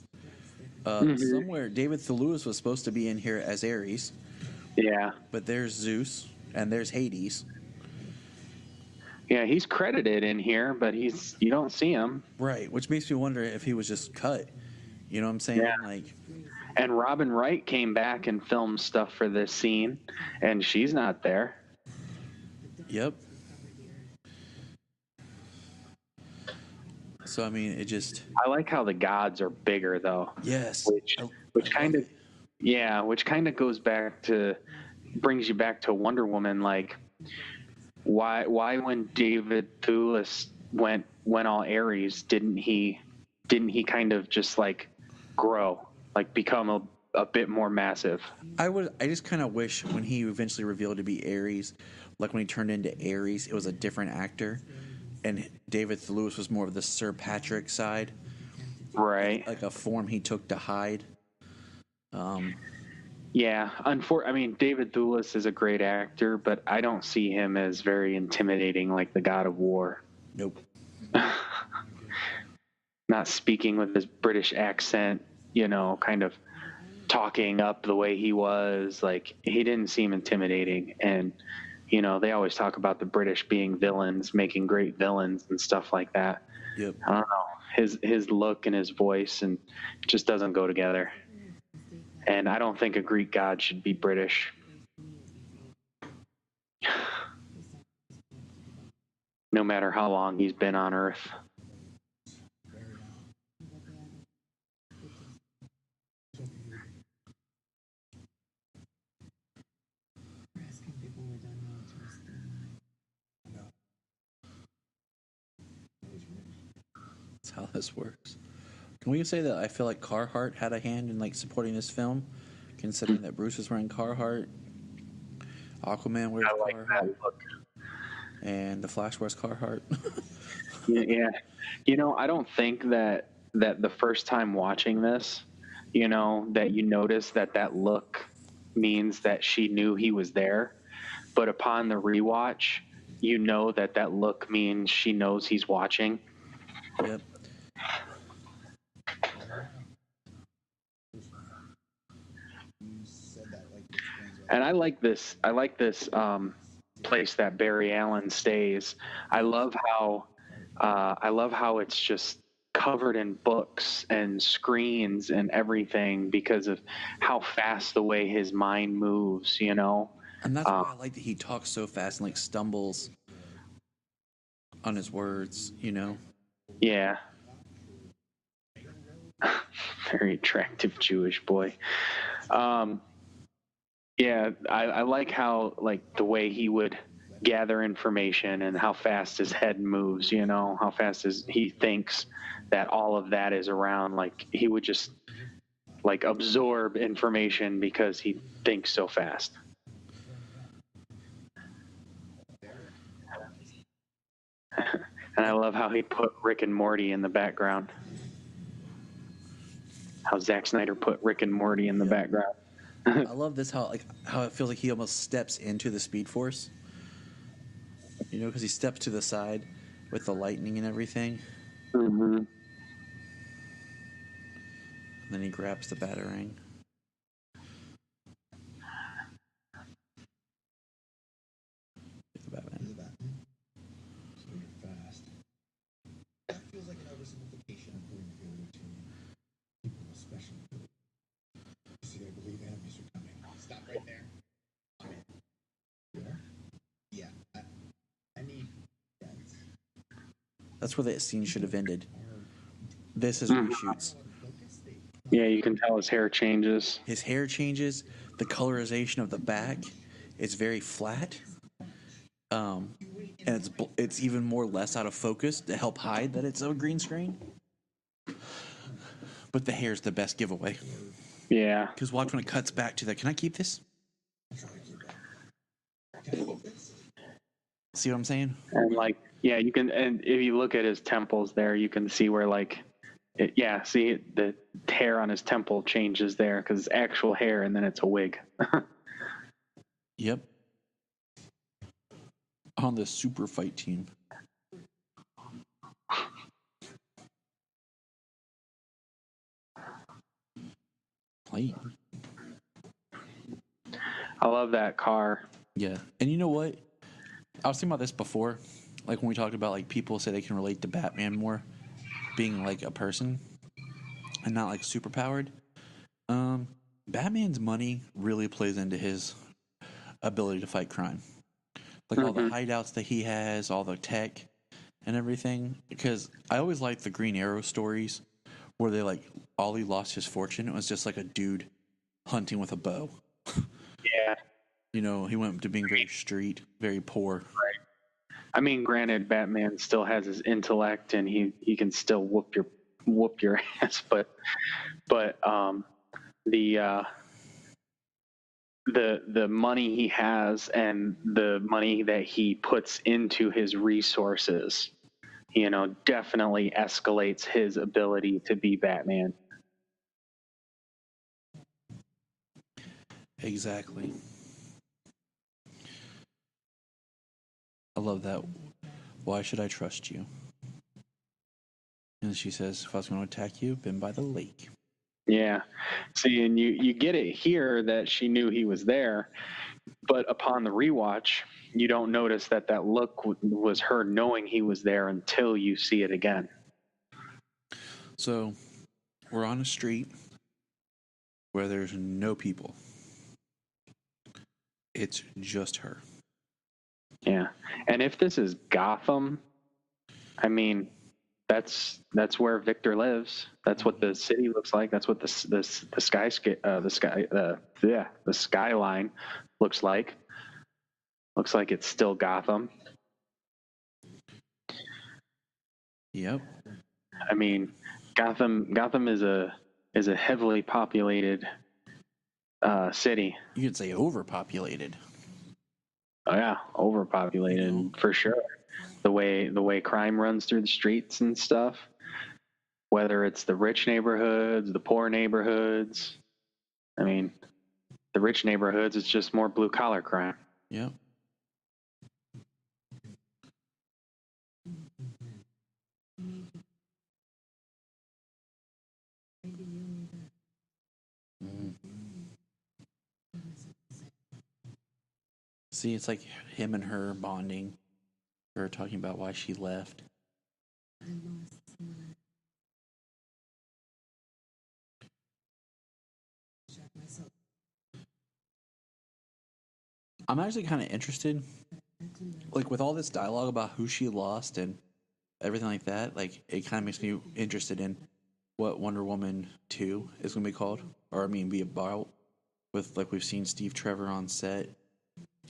Somewhere, David Thewlis was supposed to be in here as Ares. Yeah. But there's Zeus, and there's Hades. Yeah, he's credited in here, but you don't see him. Right, which makes me wonder if he was just cut. You know what I'm saying? Yeah. Like, and Robin Wright came back and filmed stuff for this scene, and she's not there. Yep. So I mean, it just. I like how the gods are bigger, though. Yes. Which kind of brings you back to Wonder Woman. Like, why when David Thewlis went all Ares, didn't he kind of just like grow, like become a bit more massive? I just kind of wish when he eventually revealed to be Ares, like when he turned into Ares, it was a different actor, and David Thewlis was more of the Sir Patrick side, right? Like a form he took to hide. Yeah, I mean, David Thewlis is a great actor, but I don't see him as very intimidating like the God of War. Nope. Not speaking with his British accent, kind of talking up the way he was. Like, he didn't seem intimidating. And, they always talk about the British being villains, making great villains and stuff like that. Yep. I don't know. His look and his voice and just doesn't go together. And I don't think a Greek god should be British. No matter how long he's been on Earth. That's how this works. Can we say that I feel like Carhartt had a hand in like supporting this film, considering that Bruce was wearing Carhartt, Aquaman wears Carhartt, and the Flash wears Carhartt? Yeah. I don't think that the first time watching this, that you notice that look means that she knew he was there. But upon the rewatch, that look means she knows he's watching. Yep. And I like this place that Barry Allen stays. I love how it's just covered in books and screens and everything because of how fast the way his mind moves, And that's why I like that he talks so fast and like stumbles on his words, Yeah. Very attractive Jewish boy. Yeah, I like how the way he would gather information and how fast his head moves, how fast he thinks that all of that is around. Like, he would just absorb information because he thinks so fast. And I love how he put Rick and Morty in the background. How Zack Snyder put Rick and Morty in the background. I love this how it feels like he almost steps into the Speed Force. You know, because he steps to the side with the lightning and everything. Mm-hmm. And then he grabs the Batarang. The Batman. So you're fast. That feels like an oversimplification of putting together routine. People with special ability. You see, I believe enemies are coming. Stop right there. I'm in. You are? Yeah. I need friends. That's where that scene should have ended. This is reshoots. Yeah, you can tell his hair changes. His hair changes. The colorization of the back is very flat. And it's even more less out of focus to help hide that it's a green screen. But the hair's the best giveaway. Yeah. Because watch when it cuts back to that. Can I keep this? See what I'm saying? And like, yeah, you can, and if you look at his temples there, you can see where like, see the hair on his temple changes there because it's actual hair and then it's a wig. Yep. On the super fight team. Plane. I love that car. Yeah. And you know what? I was thinking about this before. Like when we talked about like people say they can relate to Batman more being like a person and not like super powered. Batman's money really plays into his ability to fight crime. Like all the hideouts that he has, all the tech and everything. Because I always liked the Green Arrow stories where they like Ollie lost his fortune. It was just like a dude hunting with a bow. Yeah. You know, he went to being very street, very poor. Right. I mean, granted, Batman still has his intellect and he can still whoop your ass, but the money he has and the money that he puts into his resources, you know, definitely escalates his ability to be Batman. Exactly. I love that. Why should I trust you? And she says, if I was going to attack you, been by the lake. Yeah. See, and you get it here that she knew he was there, but upon the rewatch, you don't notice that look was her knowing he was there until you see it again. So, we're on a street where there's no people. It's just her. Yeah. And if this is Gotham, I mean, that's where Victor lives. That's what the city looks like. That's what the skyline looks like. Looks like it's still Gotham. Yep. I mean, Gotham is a heavily populated city. You could say overpopulated. Oh yeah, overpopulated for sure. The way crime runs through the streets and stuff, whether it's the rich neighborhoods, the poor neighborhoods. I mean, the rich neighborhoods, it's just more blue collar crime. Yep. See, it's like him and her bonding. Her talking about why she left. I'm actually kind of interested, like with all this dialogue about who she lost and everything like that. Like it kind of makes me interested in what Wonder Woman 2 is going to be called, or I mean, be about. With like we've seen Steve Trevor on set,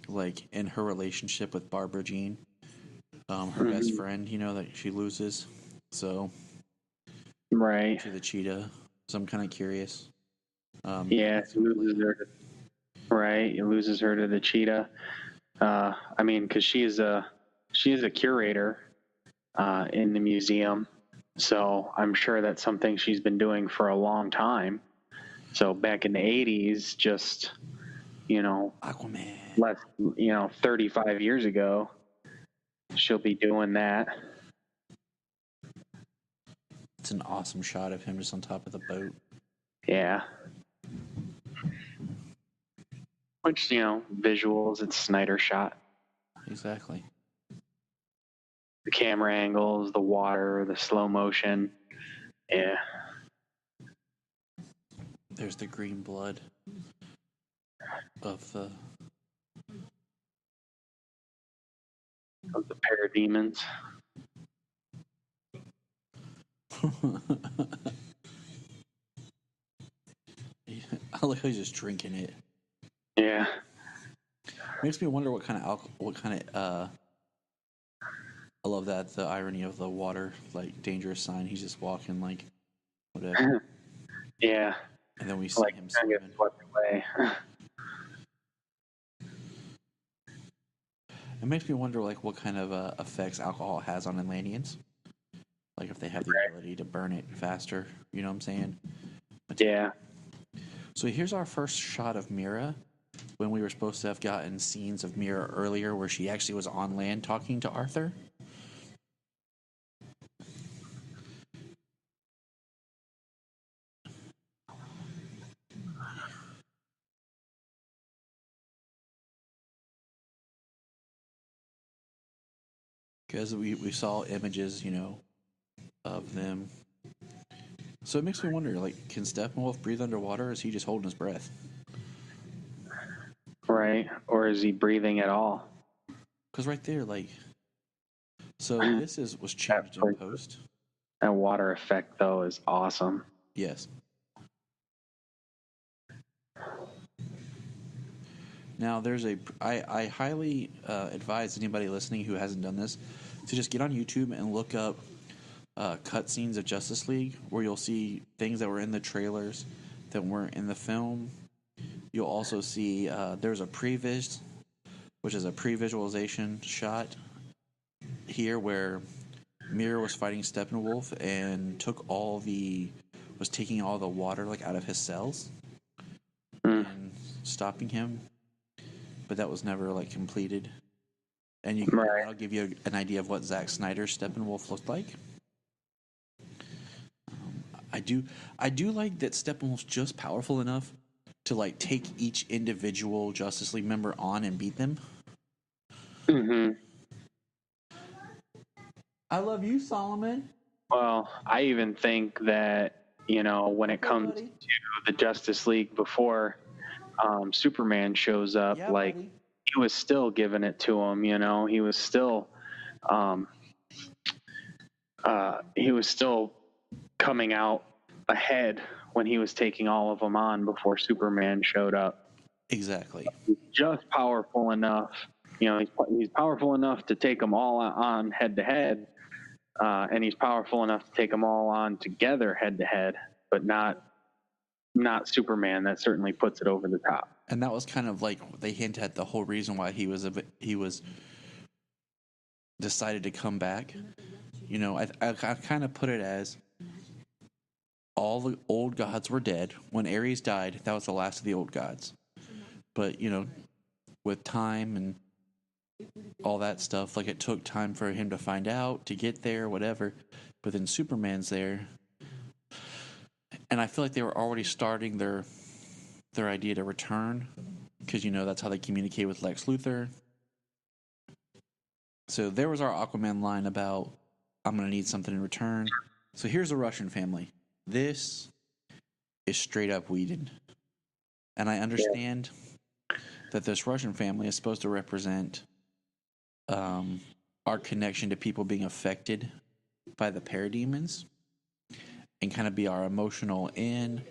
like in her relationship with Barbara Jean, her best friend, you know, that she loses. So, right to the cheetah. So I'm kind of curious. Yeah, he loses her. Right, he loses her to the cheetah. I mean, because she is a curator. in the museum. So I'm sure that's something she's been doing for a long time. So back in the 80s, just, Aquaman. 35 years ago, she'll be doing that. It's an awesome shot of him just on top of the boat. Yeah. Which, visuals, it's Snyder shot. Exactly. The camera angles, the water, the slow motion. Yeah. There's the green blood of the parademons. I like how he's just drinking it. Yeah. Makes me wonder what kind of I love that, the irony of the water, like dangerous sign. He's just walking like whatever. Yeah. And then we see him get swimming. swept away. It makes me wonder like what kind of effects alcohol has on Atlanteans. Like if they have the ability to burn it faster, you know what I'm saying? Yeah. So here's our first shot of Mira, when we were supposed to have gotten scenes of Mira earlier where she actually was on land talking to Arthur. Because we saw images, of them. So it makes me wonder, like, can Steppenwolf breathe underwater, or is he just holding his breath? Right. Or is he breathing at all? Because right there, like... So this was changed in post. That water effect, though, is awesome. Yes. Now, I highly advise anybody listening who hasn't done this to just get on YouTube and look up cutscenes of Justice League, where you'll see things that were in the trailers that weren't in the film. You'll also see there's a previs, which is a pre-visualization shot here where Mira was fighting Steppenwolf and was taking all the water like out of his cells and stopping him, but that was never like completed. And I'll give you an idea of what Zack Snyder's Steppenwolf looked like. I do like that Steppenwolf's just powerful enough to like take each individual Justice League member on and beat them. Mm-hmm. I love you, Solomon. Well, I even think that, when it comes to the Justice League before Superman shows up, he was still giving it to him, he was still coming out ahead when he was taking all of them on before Superman showed up. Exactly. Just powerful enough, he's powerful enough to take them all on head to head. And he's powerful enough to take them all on together head to head, but not Superman. That certainly puts it over the top. And that was kind of like they hint at the whole reason why he was decided to come back. I kind of put it as all the old gods were dead. When Ares died, that was the last of the old gods. But, with time and all that stuff, like it took time for him to find out, to get there, whatever. But then Superman's there. And I feel like they were already starting their idea to return, because that's how they communicate with Lex Luthor. So there was our Aquaman line about, I'm going to need something in return. So here's a Russian family. This is straight up Whedon. And I understand that this Russian family is supposed to represent our connection to people being affected by the parademons, and kind of be our emotional in,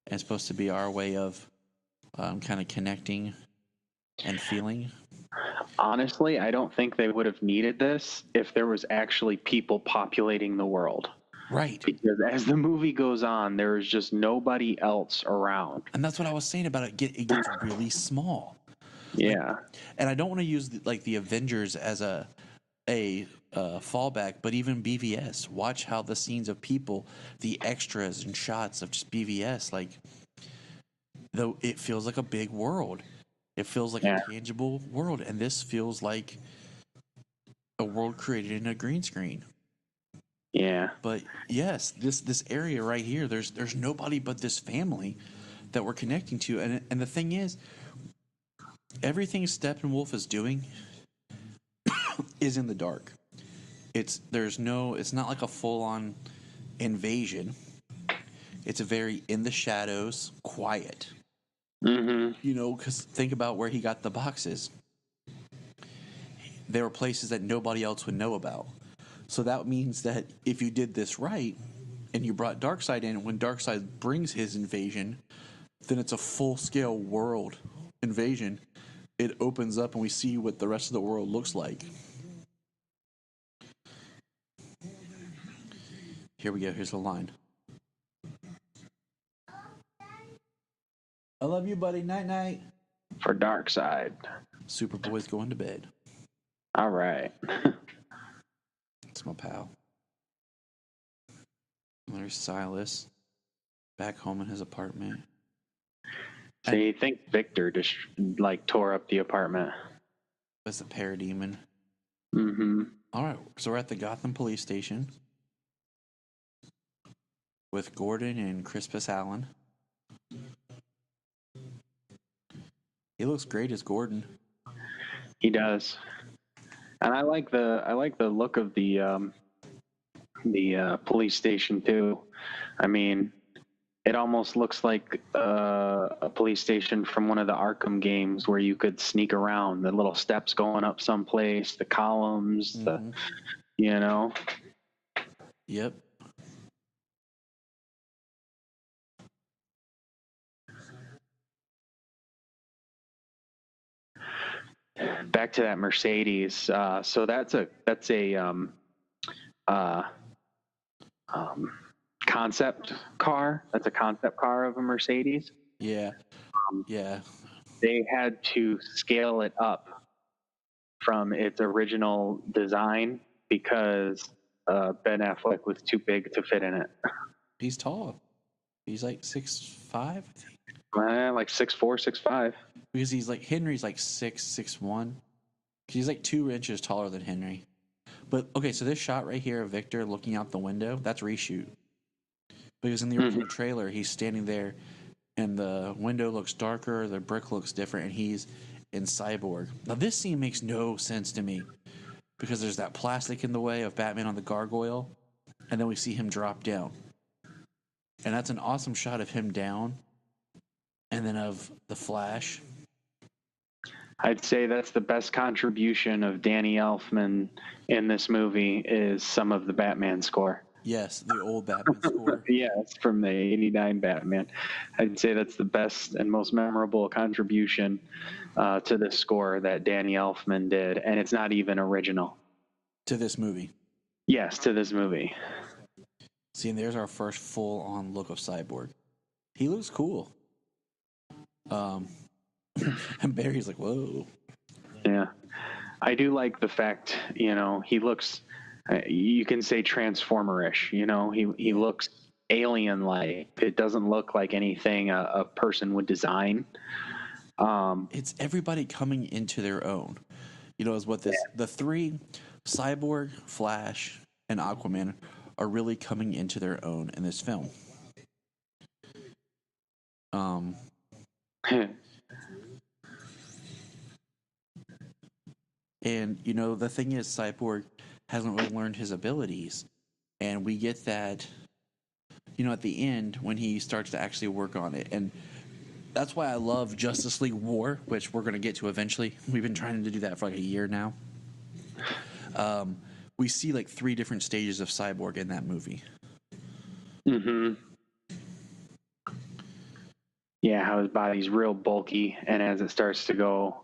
and supposed to be our way of kind of connecting and feeling. Honestly, I don't think they would have needed this if there was actually people populating the world. Right. Because as the movie goes on, there is just nobody else around. And that's what I was saying about it. It gets really small. Yeah. And I don't want to use the Avengers as a fallback, but even BVS. Watch how the scenes of people, the extras and shots of just BVS, like, though it feels like a big world. It feels like a tangible world, and this feels like a world created in a green screen. Yeah. But yes, this area right here, there's nobody but this family that we're connecting to, and the thing is, everything Steppenwolf is doing is in the dark. It's not like a full-on invasion. It's a very in the shadows, quiet. Mm-hmm. You know, because think about where he got the boxes. There were places that nobody else would know about. So that means that if you did this right, and you brought Darkseid in, when Darkseid brings his invasion, then it's a full-scale world invasion. It opens up and we see what the rest of the world looks like. Here we go. Here's the line. I love you, buddy. Night-night. For Darkseid. Superboy's going to bed. All right. It's my pal. There's Silas. Back home in his apartment. So you think Victor just, like, tore up the apartment? That's a parademon. Mm-hmm. All right. So we're at the Gotham police station with Gordon and Crispus Allen. He looks great as Gordon. He does, and I like the look of the police station too. I mean, it almost looks like a police station from one of the Arkham games where you could sneak around. The little steps going up someplace, the columns, you know. Yep. Back to that Mercedes. So that's a concept car. That's a concept car of a Mercedes. Yeah. Yeah. They had to scale it up from its original design because Ben Affleck was too big to fit in it. He's tall. He's like 6'5", I think. Like 6'4", 6'5". Because he's like Henry's like 6'1". He's like 2 inches taller than Henry. But okay, so this shot right here of Victor looking out the window, that's reshoot. Because in the original trailer, he's standing there, and the window looks darker, the brick looks different, and he's in Cyborg. Now this scene makes no sense to me because there's that plastic in the way of Batman on the gargoyle, and then we see him drop down, and that's an awesome shot of him down, and then of the Flash. I'd say that's the best contribution of Danny Elfman in this movie is some of the Batman score. Yes, the old Batman score. Yes, from the 89 Batman. I'd say that's the best and most memorable contribution to the score that Danny Elfman did, and it's not even original. To this movie. Yes, to this movie. See, and there's our first full-on look of Cyborg. He looks cool. And Barry's like, whoa. Yeah. I do like the fact, you know, he looks, you can say Transformer-ish, you know, he looks alien-like. It doesn't look like anything a person would design. It's everybody coming into their own. You know, is what this, the three, Cyborg, Flash, and Aquaman, are really coming into their own in this film. And, you know, the thing is, Cyborg hasn't really learned his abilities. And we get that, you know, at the end when he starts to actually work on it. And that's why I love Justice League War, which we're going to get to eventually. We've been trying to do that for like a year now. We see like 3 different stages of Cyborg in that movie. Mm-hmm. Yeah, how his body's real bulky, and as it starts to go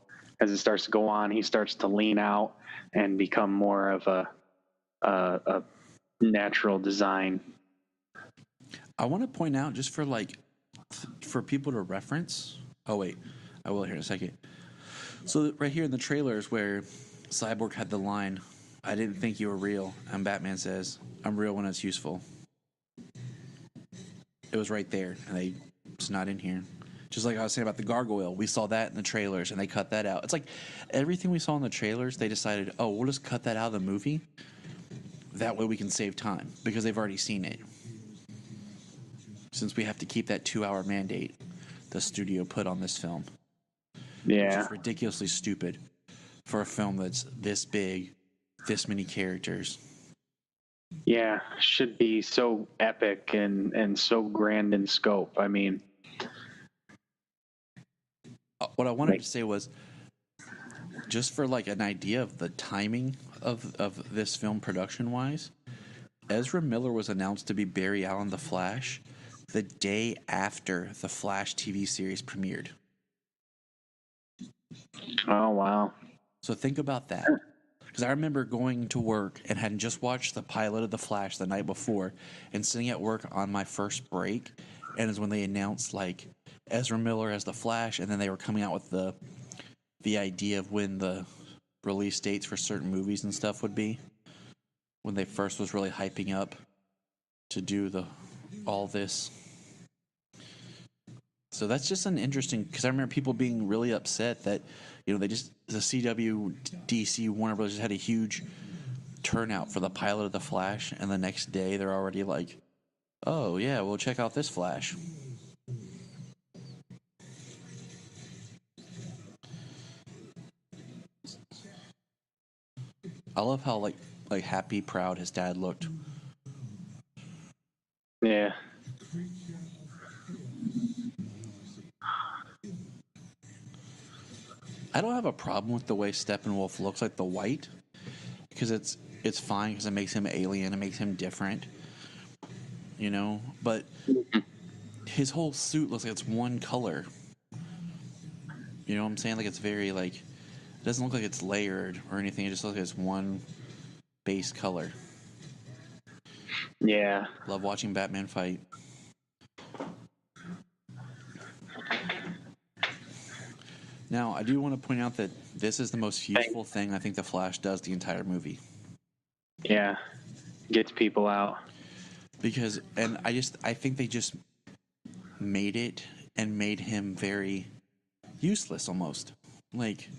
on, he starts to lean out and become more of a natural design. I want to point out, just for like for people to reference. Oh wait, I will here in a second. So right here in the trailers where Cyborg had the line, I didn't think you were real. And Batman says, I'm real when it's useful. It was right there, and it's not in here. Just like I was saying about the gargoyle. We saw that in the trailers, and they cut that out. It's like everything we saw in the trailers, they decided, oh, we'll just cut that out of the movie. That way we can save time, because they've already seen it. Since we have to keep that 2-hour mandate the studio put on this film. Yeah. Which is ridiculously stupid for a film that's this big, this many characters. Yeah, should be so epic and so grand in scope. I mean, what I wanted to say was, just for like an idea of the timing of this film production wise, Ezra Miller was announced to be Barry Allen the Flash the day after the Flash TV series premiered. oh wow. So think about that. Because I remember going to work and had just watched the pilot of The Flash the night before and sitting at work on my first break. And is when they announced like Ezra Miller as the Flash, and then they were coming out with the idea of when the release dates for certain movies and stuff would be. When they first was really hyping up to do all this. So that's just an interesting, because I remember people being really upset that, you know, the CW, DC, Warner Bros. Just had a huge turnout for the pilot of The Flash, and the next day they're already like, oh yeah, we'll check out this Flash. I love how like happy, proud his dad looked. Yeah. I don't have a problem with the way Steppenwolf looks, like the white, because it's fine, because it makes him alien, it makes him different, you know. But his whole suit looks like it's one color. You know what I'm saying? Like it's very like, it doesn't look like it's layered or anything. It just looks like it's one base color. Yeah. Love watching Batman fight. Now, I do want to point out that this is the most useful thing I think the Flash does the entire movie. Yeah. Gets people out. Because, and I think they just made it and made him very useless almost. Like,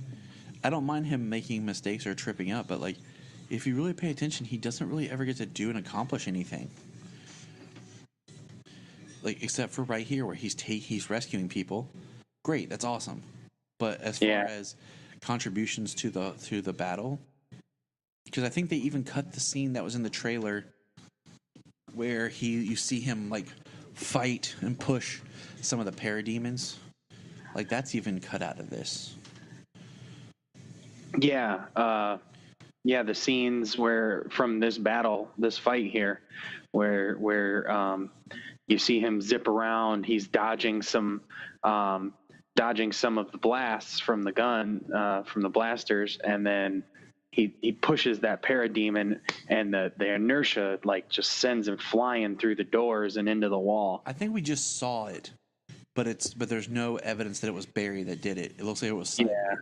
I don't mind him making mistakes or tripping up, but like, if you really pay attention, he doesn't really ever get to do and accomplish anything. Like, except for right here where he's rescuing people. Great, that's awesome. But as far as contributions to the battle, because I think they even cut the scene that was in the trailer where you see him like fight and push some of the parademons. Like that's even cut out of this. Yeah. Yeah, the scenes where from this battle, this fight here, where you see him zip around, he's dodging some of the blasts from the gun, from the blasters, and then he pushes that parademon, and the inertia like just sends him flying through the doors and into the wall. I think we just saw it, but there's no evidence that it was Barry that did it. It looks like it was Cyborg. Yeah.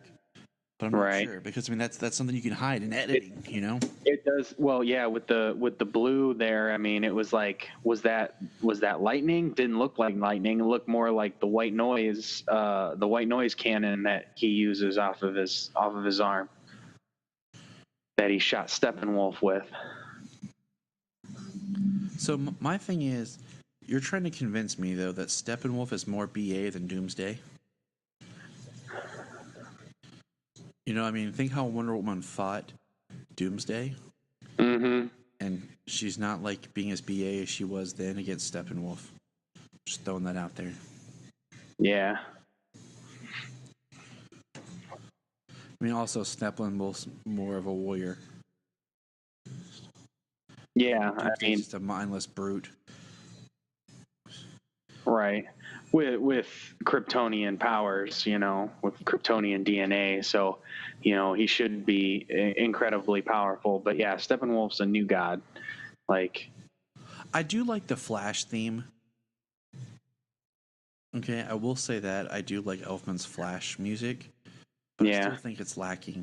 But I'm not sure, because I mean that's something you can hide in editing, you know. It does well, yeah. With the blue there, I mean, it was like, was that lightning? Didn't look like lightning. It looked more like the white noise cannon that he uses off of his arm that he shot Steppenwolf with. So my thing is, you're trying to convince me though that Steppenwolf is more BA than Doomsday. You know, I mean, think how Wonder Woman fought Doomsday. Mm-hmm. And she's not like being as BA as she was then against Steppenwolf. Just throwing that out there. Yeah. I mean, also Steppenwolf's more of a warrior. Yeah, I Doomsday's mean, just a mindless brute. right. With Kryptonian powers, you know, with Kryptonian DNA, so you know he should be incredibly powerful. But yeah, Steppenwolf's a new god. Like, I do like the Flash theme. Okay, I will say that I do like Elfman's Flash music, but I still think it's lacking.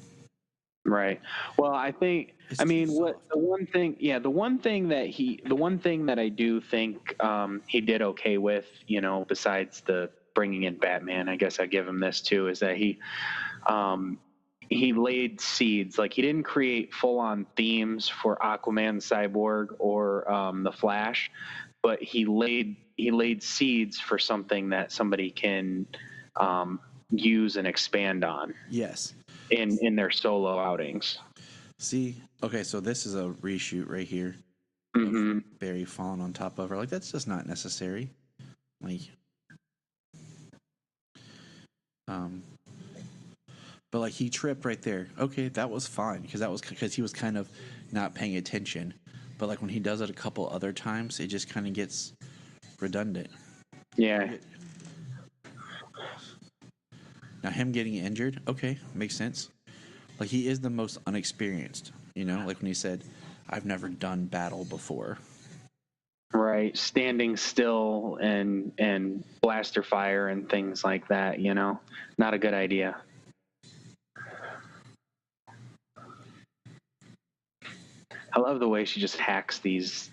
Right. Well, I think, It's I mean, too what soft. the one thing that I do think he did okay with, besides the bringing in Batman, I guess I give him this too, is that he laid seeds. Like, he didn't create full on themes for Aquaman, Cyborg, or the Flash, but he laid seeds for something that somebody can use and expand on Yes. in their solo outings. See, okay, so this is a reshoot right here. Mm-hmm. Of Barry falling on top of her. Like, that's just not necessary. Like, but like, he tripped right there. Okay, that was fine because he was kind of not paying attention. But like, when he does it a couple other times, it just kind of gets redundant. Yeah. Now, him getting injured, okay, makes sense. Like, he is the most unexperienced, like when he said, I've never done battle before. Right. Standing still and blaster fire and things like that, not a good idea. I love the way she just hacks these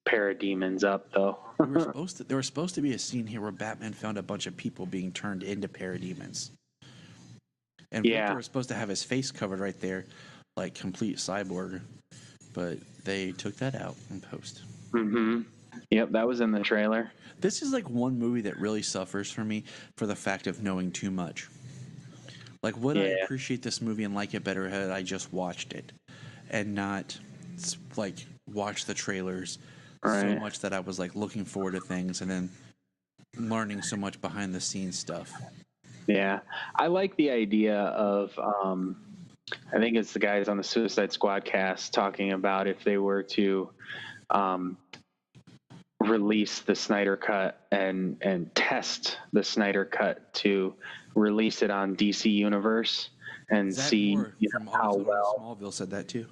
parademons up, though. There was supposed to be a scene here where Batman found a bunch of people being turned into parademons. And Victor was supposed to have his face covered right there, like complete cyborg. But they took that out in post. Mm-hmm. Yep, that was in the trailer. This is like one movie that really suffers for me for the fact of knowing too much. Like, would I appreciate this movie and like it better had I just watched it and not like watch the trailers so much that I was like looking forward to things and then learning so much behind the scenes stuff. Yeah, I like the idea of I think it's the guys on the Suicide Squad cast talking about if they were to release the Snyder Cut and test the Snyder Cut to release it on DC Universe and Zack see from how well. Smallville said that too.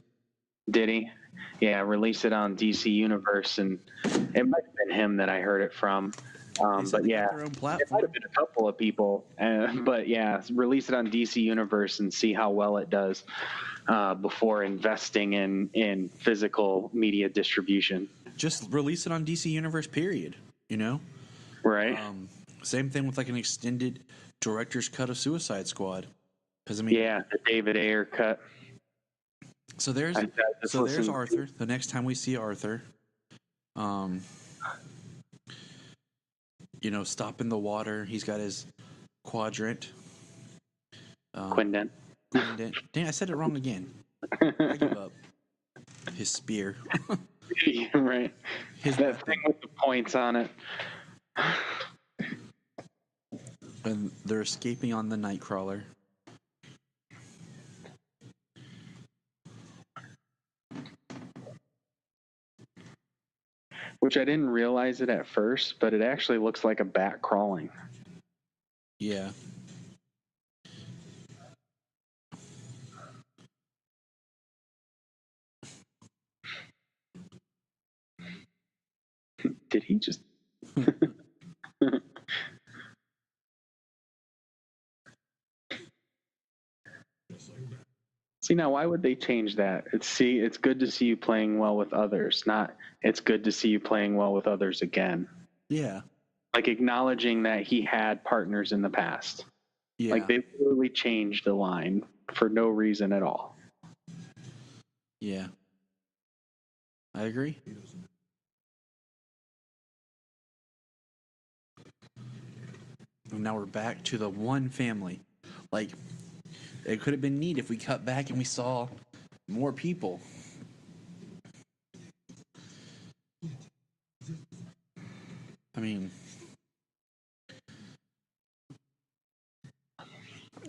Did he? Yeah, release it on DC Universe, and it might have been him that I heard it from. But yeah, their own it platform. might have been a couple of people. But yeah, release it on DC Universe and see how well it does before investing in physical media distribution. Just release it on DC Universe, period. Right. Same thing with like an extended director's cut of Suicide Squad. Because I mean, yeah, the David Ayer cut. So there's Arthur. The next time we see Arthur, stop in the water. He's got his quadrant. Quindent. Dang, I said it wrong again. I give up. His spear. Right. That thing with the points on it. And they're escaping on the Nightcrawler. Which I didn't realize it at first, but it actually looks like a bat crawling. Yeah. Did he just... See, now why would they change that? It's good to see you playing well with others, not it's good to see you playing well with others again. Yeah. Like acknowledging that he had partners in the past. Yeah. Like they literally changed the line for no reason at all. Yeah. I agree. And now we're back to the one family. Like, it could have been neat if we cut back and we saw more people. I mean,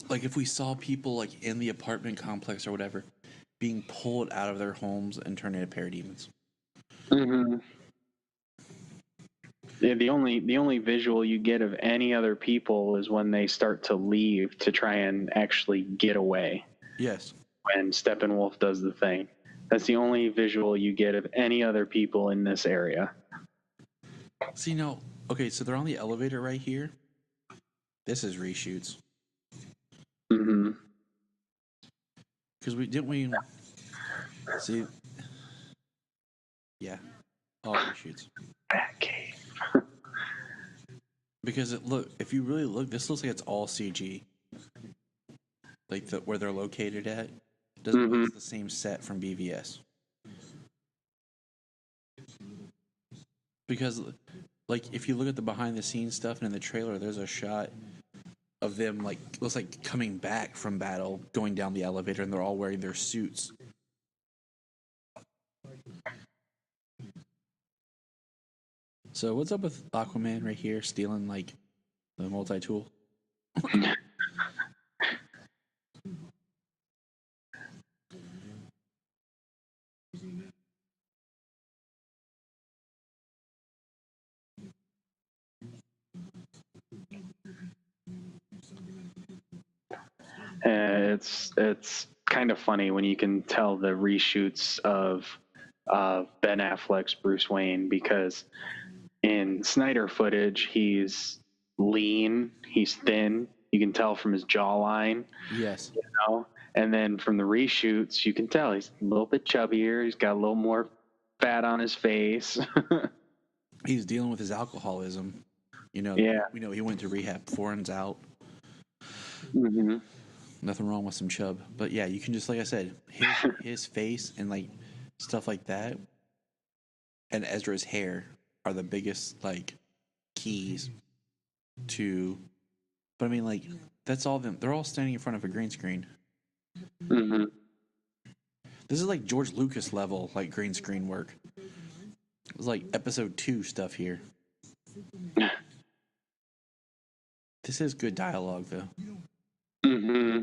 like if we saw people like in the apartment complex or whatever being pulled out of their homes and turned into parademons. Mm-hmm. Yeah, the only visual you get of any other people is when they start to leave to try and actually get away. Yes. When Steppenwolf does the thing. That's the only visual you get of any other people in this area. See, no. Okay, so they're on the elevator right here. This is reshoots. Mm-hmm. Because we see. Yeah, all reshoots. Batcave. Because if you really look, this looks like it's all CG. Like where they're located at, it doesn't look like it's the same set from BVS. Because, like, if you look at the behind the scenes stuff and in the trailer, there's a shot of them, like, looks like coming back from battle, going down the elevator, and they're all wearing their suits. So what's up with Aquaman right here stealing, like, the multi-tool? It's kind of funny when you can tell the reshoots of Ben Affleck's Bruce Wayne, because in Snyder footage he's lean, he's thin. You can tell from his jawline. Yes. You know, and then from the reshoots you can tell he's a little bit chubbier. He's got a little more fat on his face. He's dealing with his alcoholism. You know. Yeah. We know he went to rehab before and's out. Mm-hmm. Nothing wrong with some chub, but yeah, you can just, like I said, his face and like stuff like that, and Ezra's hair are the biggest like keys to. But I mean, like, that's all them. They're all standing in front of a green screen. Mm-hmm. This is like George Lucas level, like, green screen work. It's like episode 2 stuff here. This is good dialogue, though. Mm-hmm.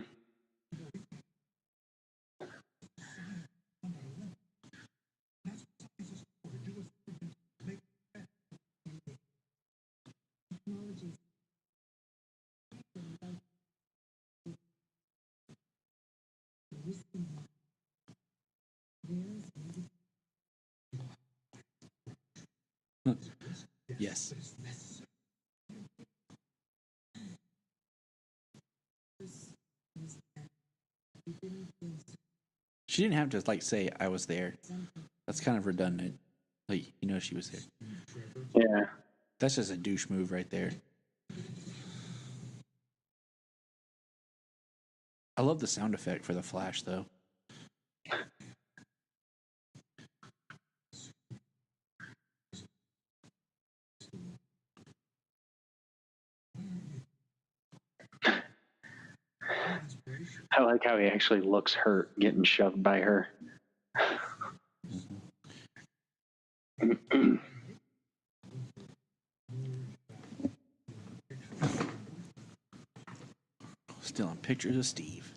Yes. She didn't have to, like, say I was there. That's kind of redundant. Like, you know, she was there. Yeah. That's just a douche move right there. I love the sound effect for the Flash, though. I like how he actually looks hurt getting shoved by her. Stealing pictures of Steve.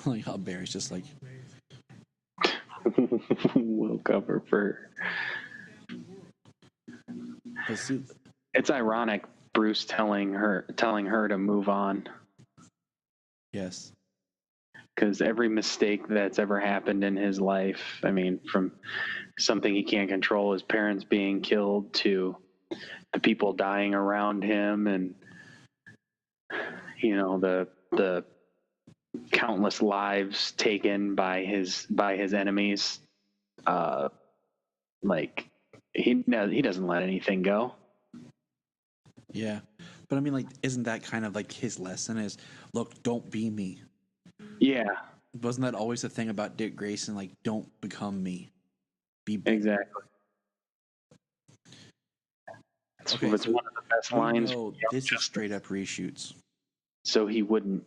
Like how Barry's just like, We'll cover for. but see, It's ironic, Bruce telling her to move on, yes, because every mistake that's ever happened in his life, I mean, from something he can't control, his parents being killed, to the people dying around him, and you know, the countless lives taken by his enemies. Like he doesn't let anything go. yeah. But I mean, like, isn't that kind of like his lesson? Is, look, don't be me. Yeah, Wasn't that always the thing about Dick Grayson? Like, don't become me. Be better. exactly. Okay, It's so one of the best we lines. know this is straight up reshoots. So he wouldn't.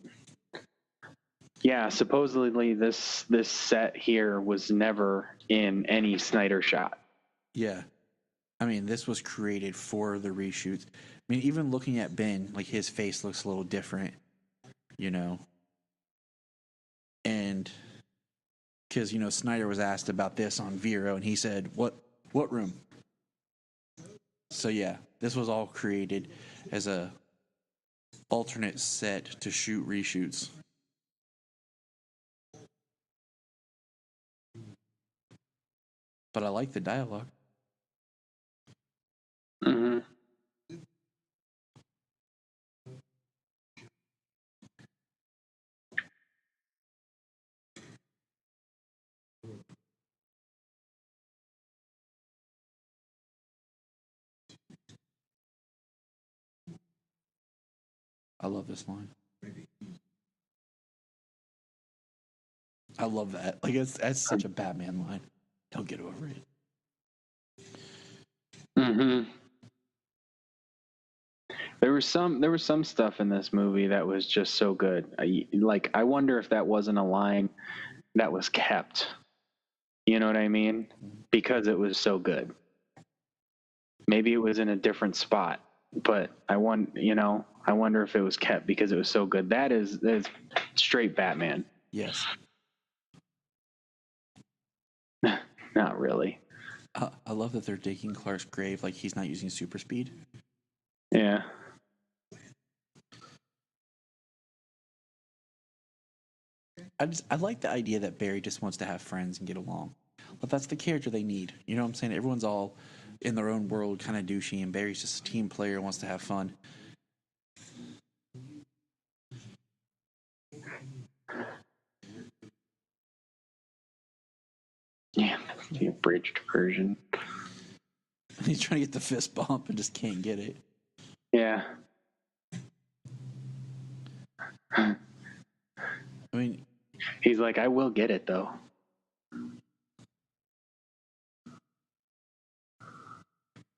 Yeah, supposedly this set here was never in any Snyder shot. Yeah. I mean, this was created for the reshoots. I mean, even looking at Ben, like, his face looks a little different, you know. And because, you know, Snyder was asked about this on Vero, and he said, what room? So yeah, this was all created as a alternate set to shoot reshoots. but I like the dialogue. Mm-hmm. I love this line. I love that. Like that's such a Batman line. Don't get over it. Mm-hmm. There was some stuff in this movie that was just so good. I wonder if that wasn't a line that was kept. You know what I mean? Because it was so good. Maybe it was in a different spot, but I wonder if it was kept because it was so good. That is straight Batman. Yes. Not really. I love that they're digging Clark's grave like he's not using super speed. Yeah. I like the idea that Barry just wants to have friends and get along. But that's the character they need. You know what I'm saying? Everyone's all in their own world, kind of douchey, and Barry's just a team player, wants to have fun. Yeah, the abridged version. He's trying to get the fist bump and just can't get it. Yeah. I mean, he's like, I will get it though.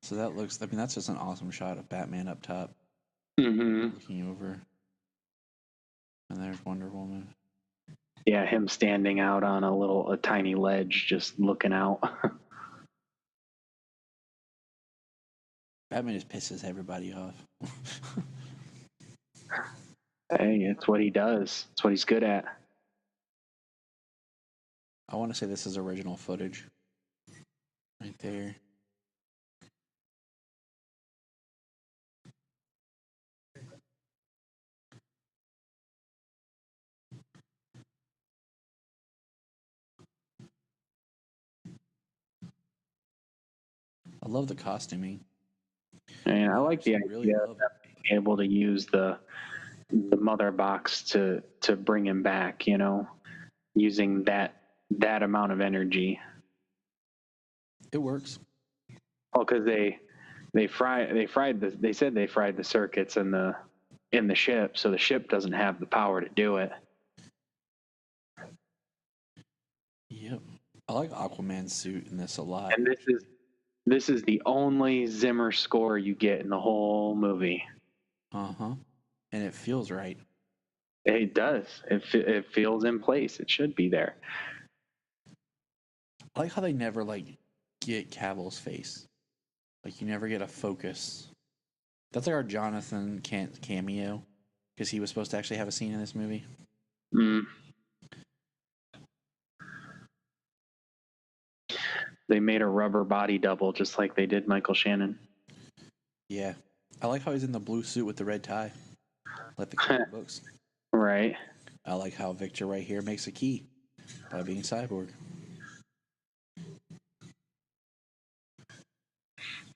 So that's just an awesome shot of Batman up top, looking over. And there's Wonder Woman. Yeah, him standing out on a tiny ledge, just looking out. Batman just pisses everybody off. Hey, it's what he does. It's what he's good at. I want to say this is original footage. Right there. I love the costuming. And I like the idea really of being able to use the mother box to bring him back, using that amount of energy. It works. Oh, because they said they fried the circuits in the ship, so the ship doesn't have the power to do it. Yep. I like Aquaman's suit in this a lot. And this is the only Zimmer score you get in the whole movie. Uh-huh. And it feels right. It does. It feels in place. It should be there. I like how they never get Cavill's face. Like you never get a focus. That's like our Jonathan cameo, because he was supposed to actually have a scene in this movie. They made a rubber body double just like they did Michael Shannon. Yeah. I like how he's in the blue suit with the red tie. Like the comic books. Right. I like how Victor right here makes a key by being Cyborg.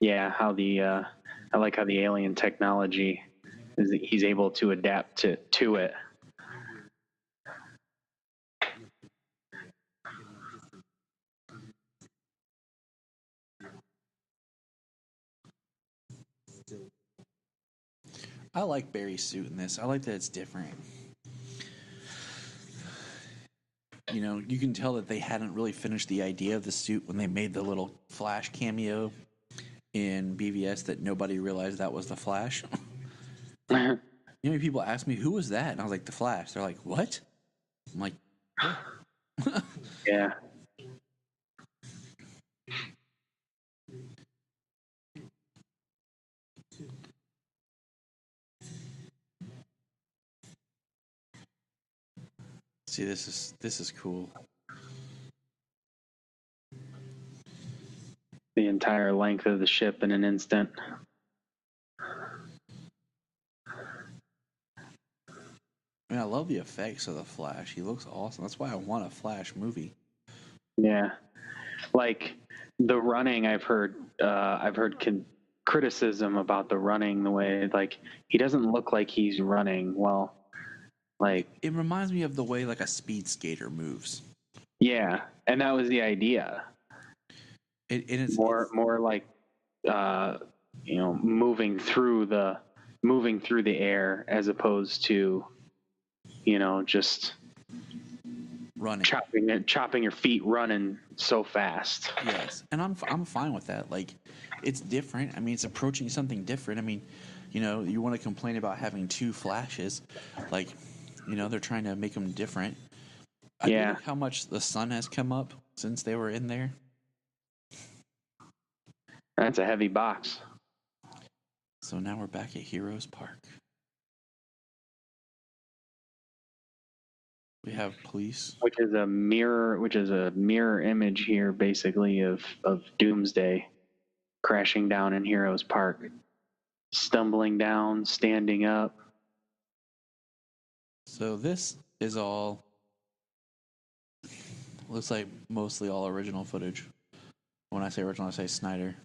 Yeah, I like how the alien technology he's able to adapt to it. I like Barry's suit in this. I like that it's different. You can tell that they hadn't really finished the idea of the suit when they made the little Flash cameo in BVS that nobody realized that was the Flash. People ask me, who was that? And I was like, the Flash. They're like, what? I'm like, yeah. Yeah. See, this is cool. The entire length of the ship in an instant. I mean, I love the effects of the Flash. He looks awesome. That's why I want a Flash movie. Yeah. Like The running, I've heard criticism about the running, the way like he doesn't look like he's running well. Like It reminds me of the way like a speed skater moves. yeah, and that was the idea. It's More like moving through the air as opposed to just running. chopping your feet running so fast. Yes, and I'm fine with that. Like, it's different. I mean, it's approaching something different. I mean, you want to complain about having two flashes, like, they're trying to make them different. I think how much the sun has come up since they were in there. That's a heavy box. So now we're back at Heroes Park. We have police, which is a mirror image here, basically of Doomsday crashing down in Heroes Park, stumbling down, standing up. So this is all looks like mostly all original footage. When I say original, I say Snyder.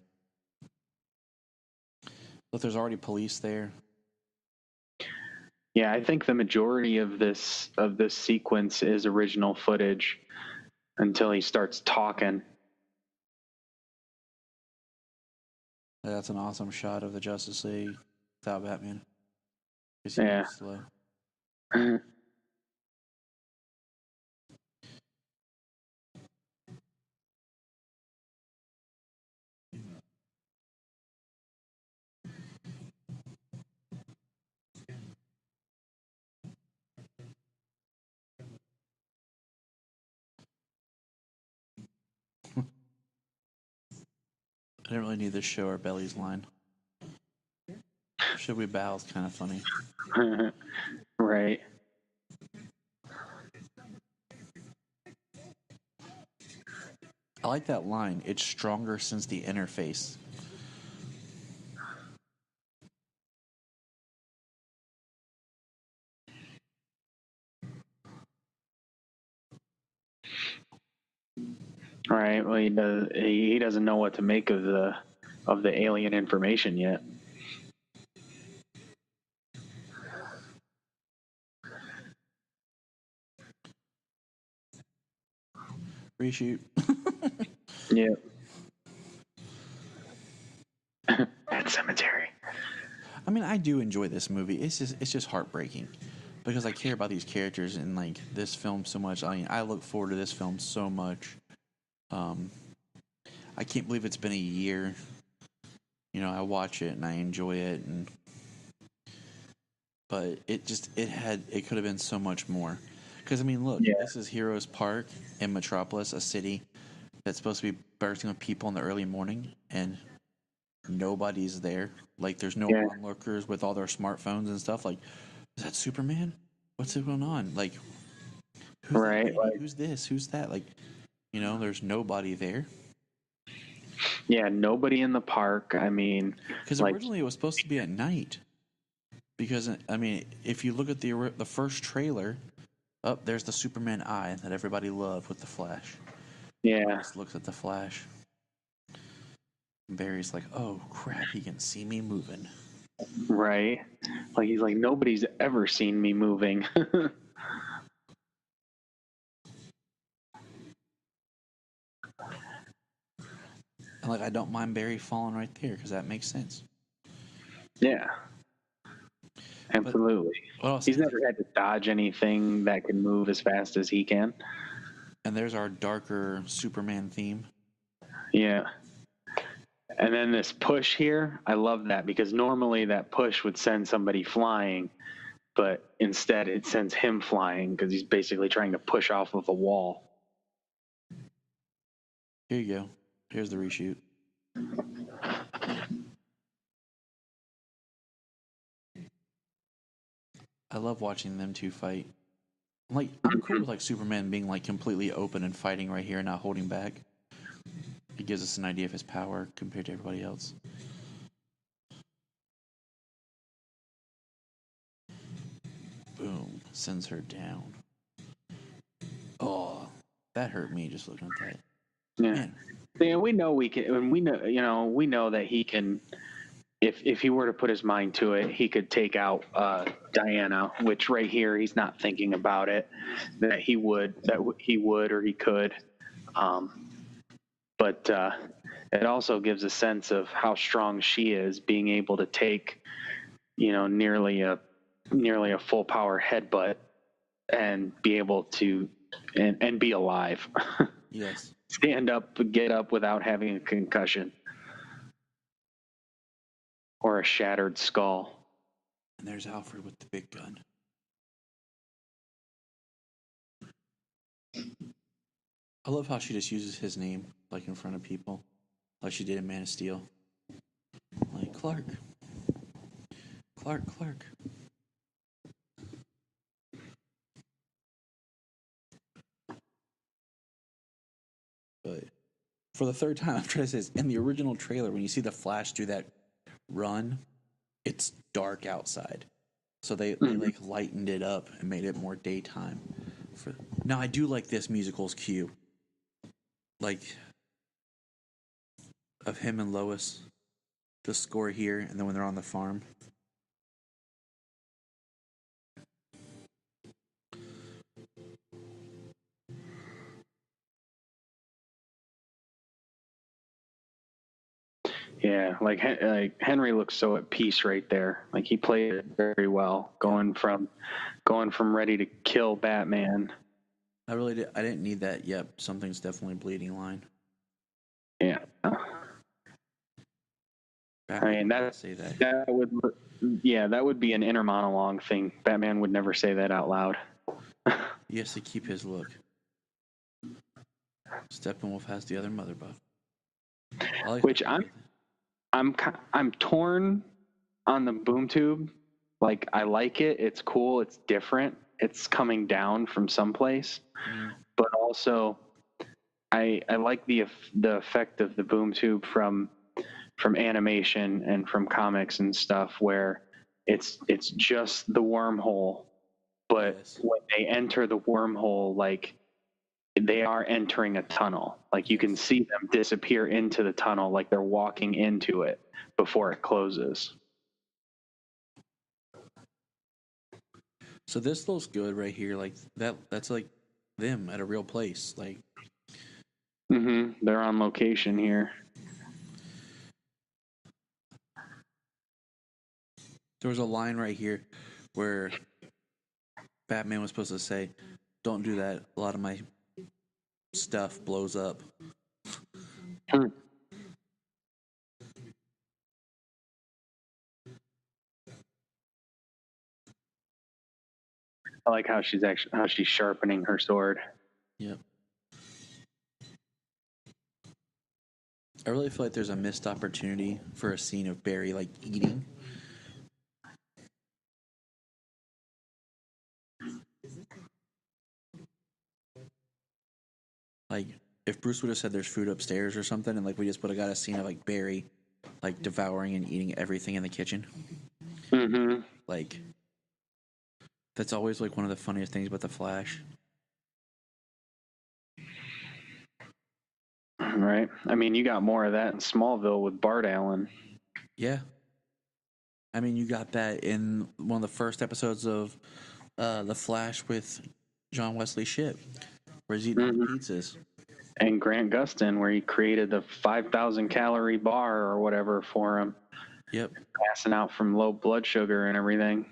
But there's already police there. Yeah, I think the majority of this sequence is original footage until he starts talking. That's an awesome shot of the Justice League without Batman. Yeah. Slow. I didn't really need to show our bellies line. Should we bow is kind of funny. Right. I like that line. It's stronger since the interface. All right. Well, he doesn't know what to make of the alien information yet. Reshoot. Yeah. Pet Cemetery. I mean, I do enjoy this movie. It's just heartbreaking because I care about these characters and like this film so much. I mean, I look forward to this film so much. I can't believe it's been a year. I watch it and I enjoy it, but it could have been so much more. Because I mean, look, This is Heroes Park in Metropolis, a city that's supposed to be bursting with people in the early morning, and nobody's there. Like, there's no onlookers with all their smartphones and stuff. Like, is that Superman? What's going on? Like, who's that lady? Who's this? Who's that? Like, there's nobody there. Yeah, nobody in the park. I mean, because originally it was supposed to be at night. Because I mean, if you look at the first trailer, there's the Superman eye that everybody loved with the Flash. Yeah, Just looks at the Flash. Barry's like, "Oh crap, he can see me moving." Right. Like he's like, nobody's ever seen me moving. And like, I don't mind Barry falling right there because that makes sense. Yeah. Absolutely. He's never had to dodge anything that can move as fast as he can. And there's our darker Superman theme. Yeah. And then this push here, I love that because normally that push would send somebody flying, but instead it sends him flying because he's basically trying to push off of a wall. Here you go. Here's the reshoot. I love watching them two fight. Like, I'm cool with like Superman being like completely open and fighting right here and not holding back. It gives us an idea of his power compared to everybody else. Boom. Sends her down. Oh, that hurt me just looking at that. Yeah. Man. Yeah, we know we can, and we know that he can. If he were to put his mind to it, he could take out Diana. Which right here, he's not thinking about it. That he would, or he could. But it also gives a sense of how strong she is, being able to take, nearly a full power headbutt and be able to and be alive. Yes. Stand up, get up without having a concussion or a shattered skull. And there's Alfred with the big gun. I love how she just uses his name, like in front of people, like she did in Man of Steel. Like, Clark. But for the third time, I'm trying to say this, in the original trailer, when you see the Flash do that run, it's dark outside. So they like lightened it up and made it more daytime. Now, I do like this musical's cue. Like, of him and Lois. The score here, and then when they're on the farm. Yeah, like Henry looks so at peace right there. Like he played it very well, going from ready to kill Batman. I didn't need that. Yep, something's definitely bleeding line. Yeah. Batman that would be an inner monologue thing. Batman would never say that out loud. He has to keep his look. Steppenwolf has the other mother buff. Which I'm torn on the boom tube. Like, I like it. It's cool. It's different. It's coming down from someplace. But also, I like the effect of the boom tube from animation and from comics and stuff, where it's just the wormhole. But when they enter the wormhole, like, they are entering a tunnel. Like, you can see them disappear into the tunnel, like they're walking into it before it closes. So this looks good right here. Like that's like them at a real place. Like, they're on location here. There was a line right here where Batman was supposed to say, "Don't do that. A lot of my stuff blows up." I like how she's sharpening her sword. Yep. I really feel like there's a missed opportunity for a scene of Barry like eating. Like, if Bruce would have said there's food upstairs or something, and like we just would have got a scene of like Barry like devouring and eating everything in the kitchen. Like, that's always like one of the funniest things about the Flash. Right. I mean, you got more of that in Smallville with Bart Allen. Yeah. I mean, you got that in one of the first episodes of The Flash with John Wesley Shipp, where he's eating all the pizzas. And Grant Gustin, where he created the 5,000 calorie bar or whatever for him. Yep. Passing out from low blood sugar and everything.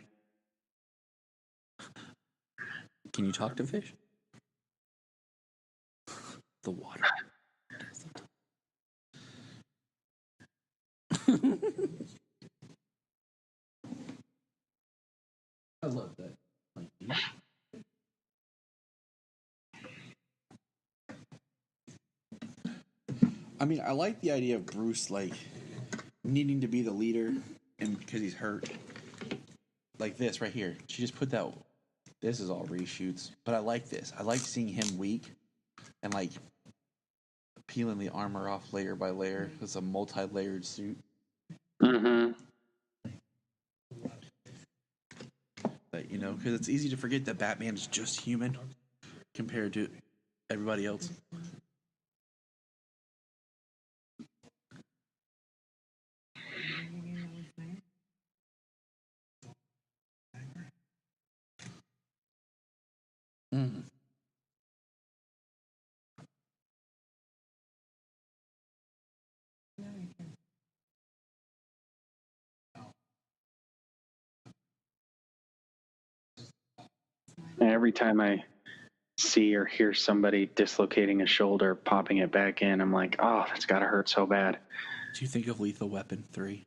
Can you talk to fish? The water. I love that. I mean, I like the idea of Bruce like needing to be the leader, and because he's hurt. Like this right here. She just put that. This is all reshoots, but I like this. I like seeing him weak and like peeling the armor off layer by layer. It's a multi-layered suit. But, you know, because it's easy to forget that Batman's just human compared to everybody else. And every time I see or hear somebody dislocating a shoulder, popping it back in, I'm like, oh, that's got to hurt so bad. Do you think of Lethal Weapon 3?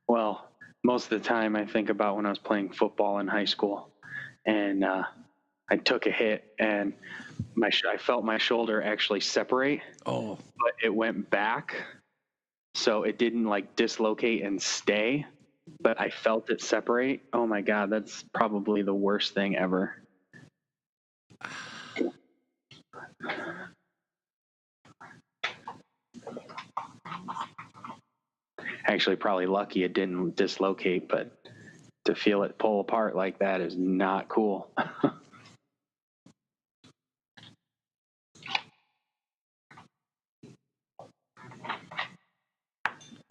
Well, most of the time I think about when I was playing football in high school, and I took a hit, and I felt my shoulder actually separate. Oh. But it went back, so it didn't like dislocate and stay, but I felt it separate. Oh my God, that's probably the worst thing ever. Actually, probably lucky it didn't dislocate, but to feel it pull apart like that is not cool.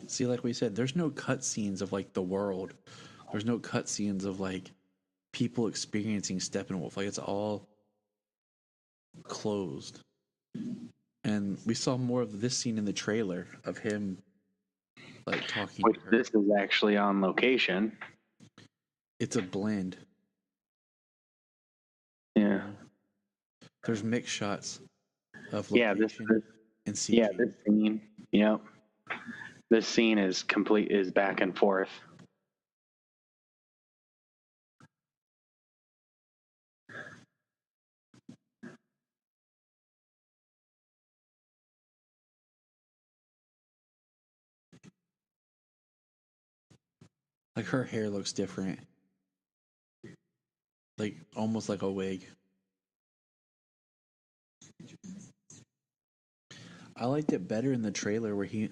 See, like we said, there's no cutscenes of like the world. There's no cutscenes of like people experiencing Steppenwolf. Like it's all closed. And we saw more of this scene in the trailer of him like talking Which to her. this is actually on location. It's a blend. Yeah. There's mixed shots of Yeah, location and CG. Yeah, this scene. Yep. This scene is back and forth. Like her hair looks different. Like almost like a wig. I liked it better in the trailer where he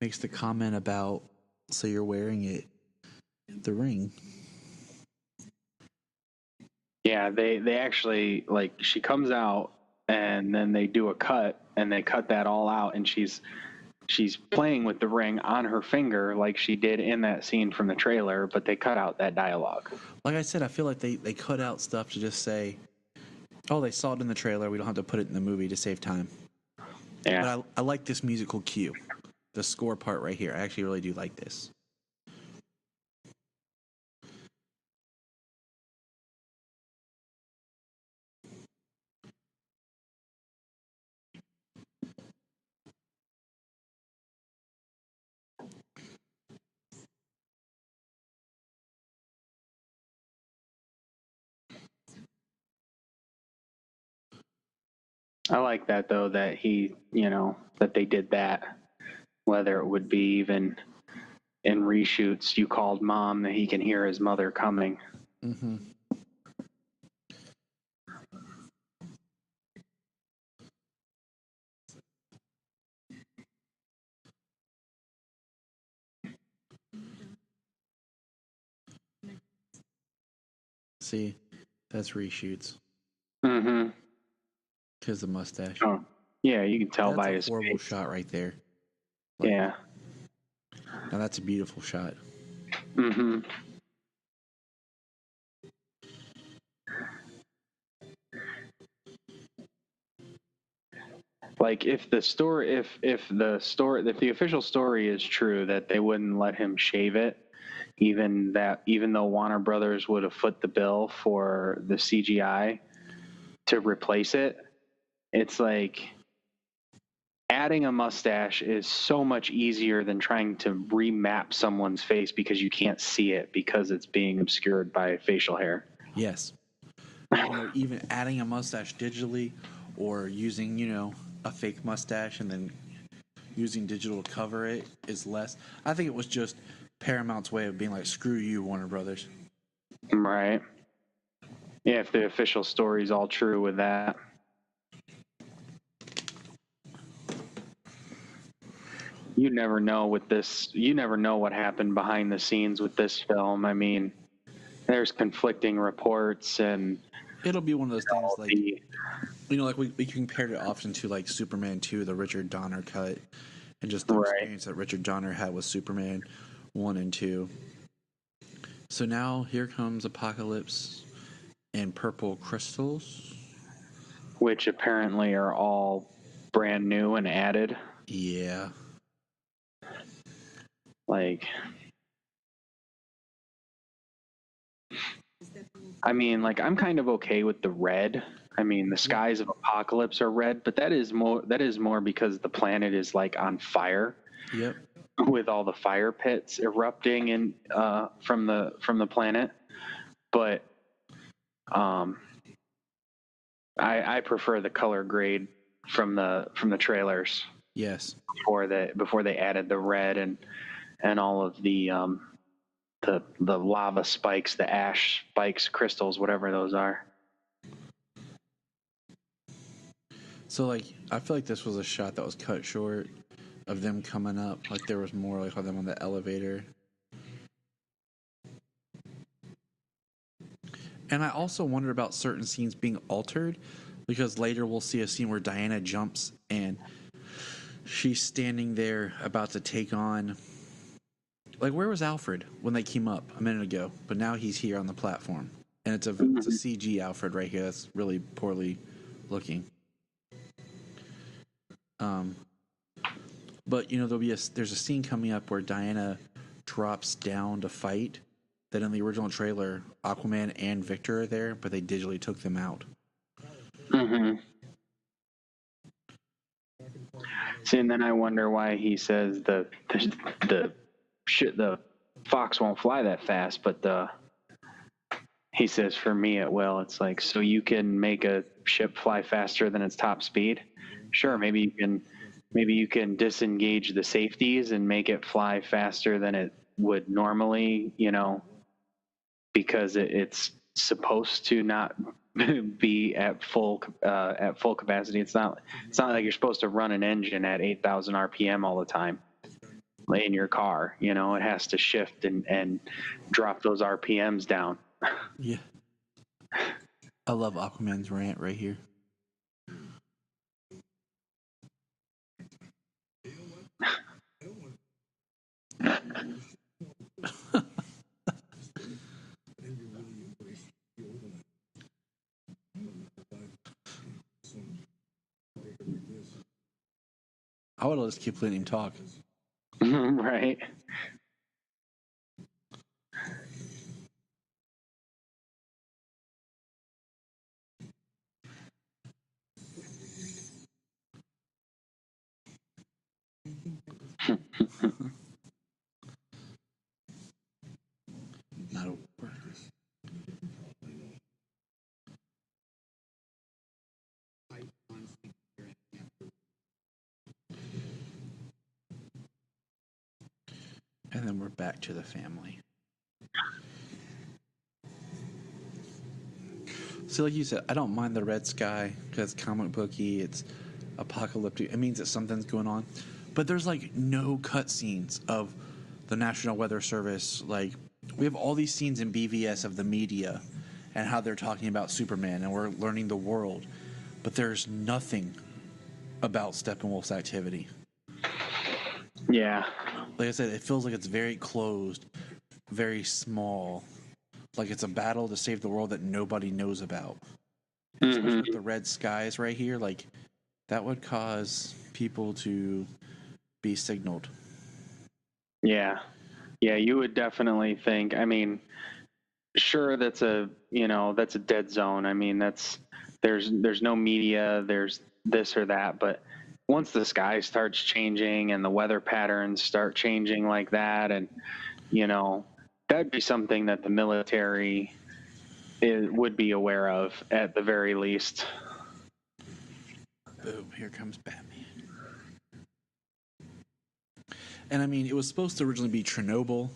makes the comment about, so you're wearing it, the ring. Yeah, they actually, like, she comes out and then they do a cut and they cut that all out, and she's playing with the ring on her finger like she did in that scene from the trailer, but they cut out that dialogue. Like I said, I feel like they cut out stuff to just say, oh, they saw it in the trailer, we don't have to put it in the movie to save time. Yeah. But I like this musical cue. The score part right here. I actually really do like this. I like that, though, that that they did that, whether it would be even in reshoots, you called mom, that he can hear his mother coming. Mm-hmm. See, that's reshoots. Mm-hmm. Because the mustache. Oh, yeah, you can tell That's by a his horrible face. shot right there. Yeah. Now that's a beautiful shot. Mm-hmm. Like if the official story is true that they wouldn't let him shave it, even though Warner Brothers would have foot the bill for the CGI to replace it, it's like adding a mustache is so much easier than trying to remap someone's face because you can't see it because it's being obscured by facial hair. Yes. Even adding a mustache digitally or using, a fake mustache and then using digital to cover it is less. I think it was just Paramount's way of being like, screw you, Warner Brothers. Right. Yeah, if the official story is all true with that. You never know with this. You never know what happened behind the scenes with this film. I mean, there's conflicting reports, and it'll be one of those things like, we compared it often to like Superman 2, the Richard Donner cut, and just the experience that Richard Donner had with Superman 1 and 2. So now here comes Apocalypse and Purple Crystals, which apparently are all brand new and added. Yeah. Like, I mean, like, I'm kind of okay with the red. I mean, the skies of Apocalypse are red, but that is more because the planet is like on fire. Yep. With all the fire pits erupting in from the planet. But I prefer the color grade from the trailers. Yes. Before they added the red and all of the lava spikes, the ash spikes, crystals, whatever those are. So, like, I feel like this was a shot that was cut short of them coming up. Like, there was more like of them on the elevator. And I also wondered about certain scenes being altered, because later we'll see a scene where Diana jumps and she's standing there about to take on... Like, where was Alfred when they came up a minute ago? But now he's here on the platform. And it's a CG Alfred right here that's really poorly looking. But, you know, there's a scene coming up where Diana drops down to fight. That in the original trailer, Aquaman and Victor are there, but they digitally took them out. Mm-hmm. See, and then I wonder why he says the fox won't fly that fast, but he says for me it will. It's like, so you can make a ship fly faster than its top speed? Sure, maybe you can disengage the safeties and make it fly faster than it would normally, you know, because it's supposed to not be at full capacity. It's not like you're supposed to run an engine at 8,000 RPM all the time in your car. You know, it has to shift and drop those RPMs down. Yeah. I love Aquaman's rant right here. I would just keep letting him talk. Right. Not over. And then we're back to the family. So like you said, I don't mind the red sky because it's comic booky, it's apocalyptic. It means that something's going on. But there's like no cutscenes of the National Weather Service. Like, we have all these scenes in BVS of the media and how they're talking about Superman and we're learning the world. But there's nothing about Steppenwolf's activity. Yeah. Like I said, it feels like it's very closed, very small. Like it's a battle to save the world that nobody knows about. Especially with the red skies right here, like that would cause people to be signaled. Yeah. Yeah, you would definitely think, I mean, sure, that's a dead zone. I mean, there's no media, there's this or that, but once the sky starts changing and the weather patterns start changing like that, and you know, that'd be something that the military would be aware of at the very least. Boom, here comes Batman. And I mean, it was supposed to originally be Chernobyl.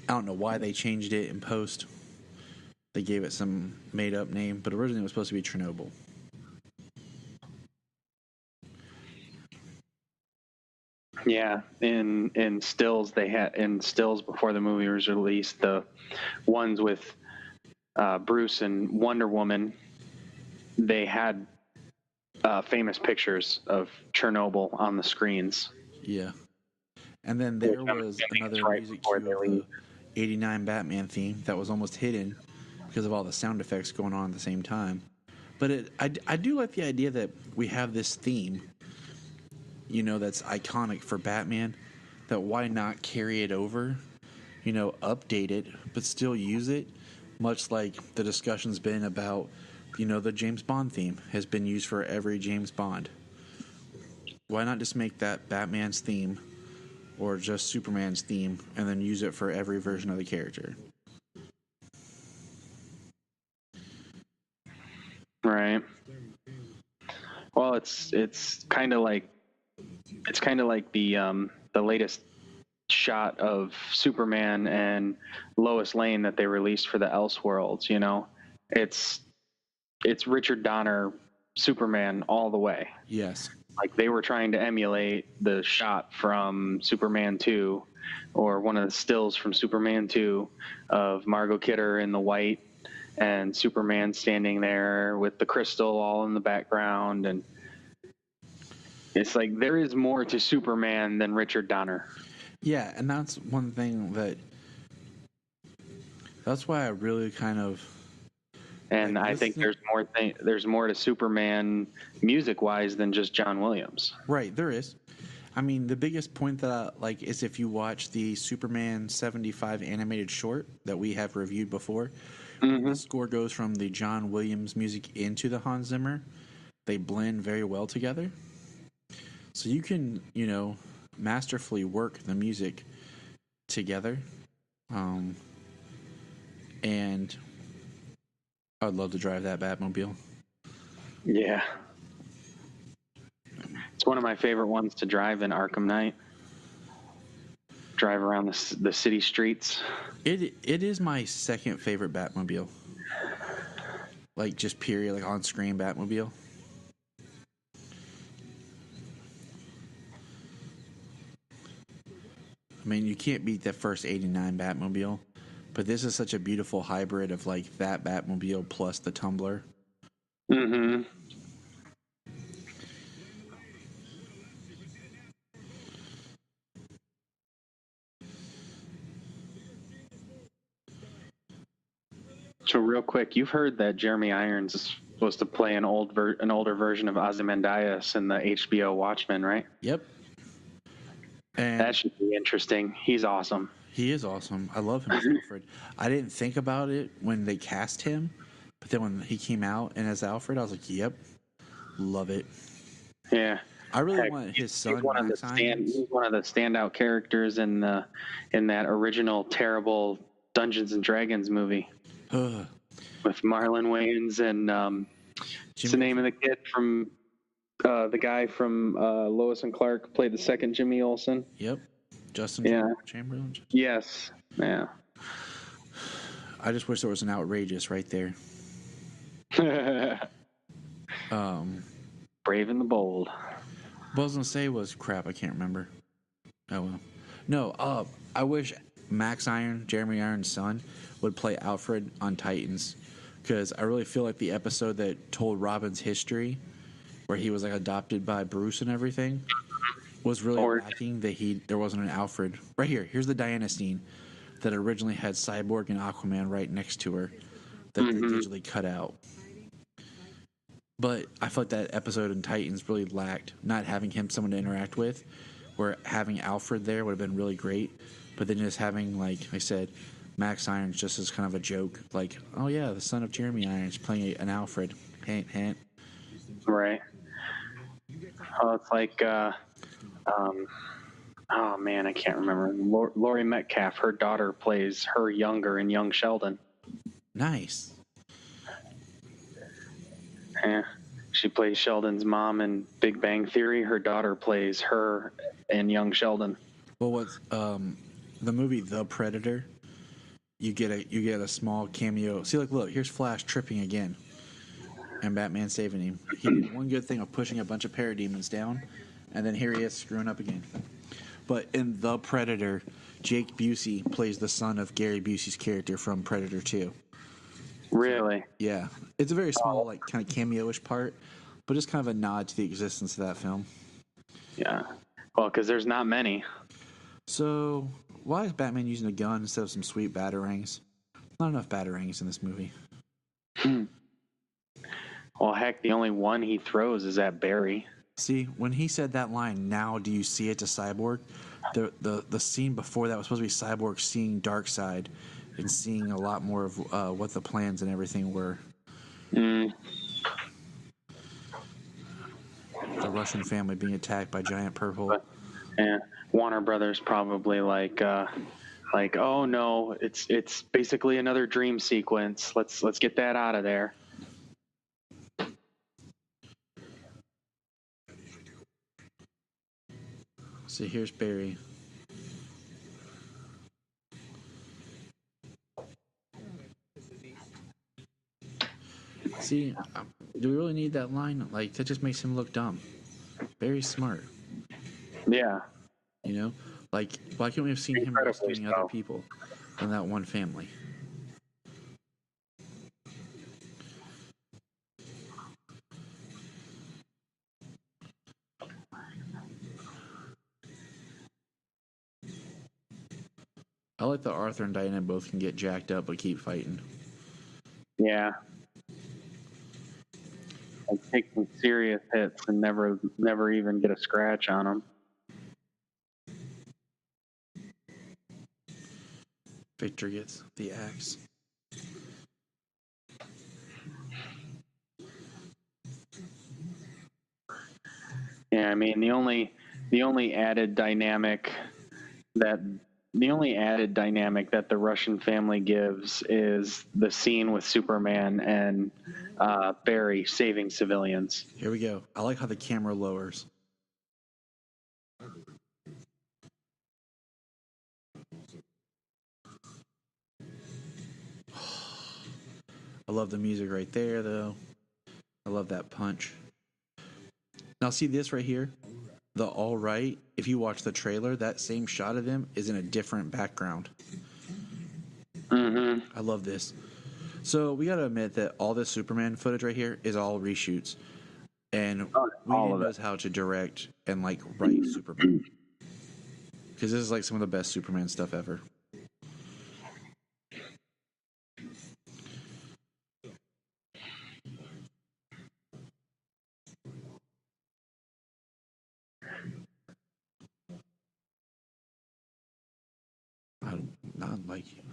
I don't know why they changed it in post. They gave it some made-up name, but originally it was supposed to be Chernobyl. Yeah, in stills before the movie was released, the ones with Bruce and Wonder Woman, they had famous pictures of Chernobyl on the screens. Yeah. And then there was another music cue of the 89 Batman theme that was almost hidden because of all the sound effects going on at the same time. But I do like the idea that we have this theme, you know, that's iconic for Batman, that why not carry it over, you know, update it, but still use it Much like the discussion's been about, the James Bond theme has been used for every James Bond. Why not just make that Batman's theme or just Superman's theme and then use it for every version of the character? Right. Well, it's kind of like the latest shot of Superman and Lois Lane that they released for the Elseworlds. It's Richard Donner Superman all the way. Yes. Like they were trying to emulate the shot from Superman 2 or one of the stills from Superman 2 of Margot Kidder in the white and Superman standing there with the crystal all in the background. And it's like there is more to Superman than Richard Donner. Yeah, and that's one thing that's why I really kind of... And I think there's more to Superman music-wise than just John Williams. Right, there is. I mean, the biggest point that I like is if you watch the Superman 75 animated short that we have reviewed before, the score goes from the John Williams music into the Hans Zimmer. They blend very well together. So you can, masterfully work the music together. And I'd love to drive that Batmobile. Yeah. It's one of my favorite ones to drive in Arkham Knight. Drive around the city streets. It is my second favorite Batmobile. Like, just period, like on-screen Batmobile. I mean, you can't beat that first 89 Batmobile, but this is such a beautiful hybrid of, like, that Batmobile plus the Tumbler. Mm-hmm. So real quick, you've heard that Jeremy Irons is supposed to play an older version of Ozymandias in the HBO Watchmen, right? Yep. And that should be interesting. He's awesome. He is awesome. I love him as Alfred. I didn't think about it when they cast him, but then when he came out and as Alfred, I was like, yep, love it. Yeah. I really want his son. He's one of the standout characters in that original terrible Dungeons and Dragons movie. With Marlon Wayans and what's the name of the kid from the guy from Lois and Clark played the second Jimmy Olsen. Yep, Justin Chamberlain. Yes, yeah. I just wish there was an outrageous right there. Brave and the Bold. What I was gonna say was crap. I can't remember. Oh well. No. I wish Max Iron, Jeremy Irons' son, would play Alfred on Titans, because I really feel like the episode that told Robin's history, where he was like adopted by Bruce and everything, was really lacking. That there wasn't an Alfred. Right here. Here's the Diana scene that originally had Cyborg and Aquaman right next to her that they digitally cut out. But I felt that episode in Titans really lacked not having him someone to interact with, where having Alfred there would have been really great. But then just having, like I said, Max Irons just as kind of a joke, like, oh yeah, the son of Jeremy Irons playing an Alfred. Hint, hint. Right. Oh, it's like, oh man, I can't remember. Laurie Metcalf, her daughter plays her younger in Young Sheldon. Nice. Yeah. She plays Sheldon's mom in Big Bang Theory. Her daughter plays her in Young Sheldon. Well, what's the movie The Predator? You get a small cameo. See, look, here's Flash tripping again, and Batman saving him. He did one good thing of pushing a bunch of parademons down, and then here he is screwing up again. But in The Predator, Jake Busey plays the son of Gary Busey's character from Predator 2. Really? Yeah, it's a very small, like, kind of cameo-ish part, but it's kind of a nod to the existence of that film. Yeah. Well, because there's not many. So, why is Batman using a gun instead of some sweet batarangs? Not enough batarangs in this movie. Well, heck, the only one he throws is at Barry. See, when he said that line, "Now do you see it?" to Cyborg, the scene before that was supposed to be Cyborg seeing Darkseid and seeing a lot more of what the plans and everything were. Mm. The Russian family being attacked by giant purple. But, yeah, Warner Brothers probably like, oh no, it's basically another dream sequence. Let's get that out of there. So here's Barry. See, do we really need that line? Like, that just makes him look dumb. Barry's smart. Yeah. You know? Like, why can't we have seen him Incredibly rescuing so. other people than that one family? I like that Arthur and Diana both can get jacked up but keep fighting. Yeah. Like, take some serious hits and never even get a scratch on them. Victor gets the axe. Yeah, I mean the only added dynamic that the Russian family gives is the scene with Superman and Barry saving civilians. Here we go. I like how the camera lowers. I love the music right there, though. I love that punch. Now, see this right here? The all right. If you watch the trailer, that same shot of them is in a different background. Mm-hmm. I love this. So we got to admit that all this Superman footage right here is all reshoots. And we didn't know how to direct and, like, write Superman. Because this is, like, some of the best Superman stuff ever. Not like you.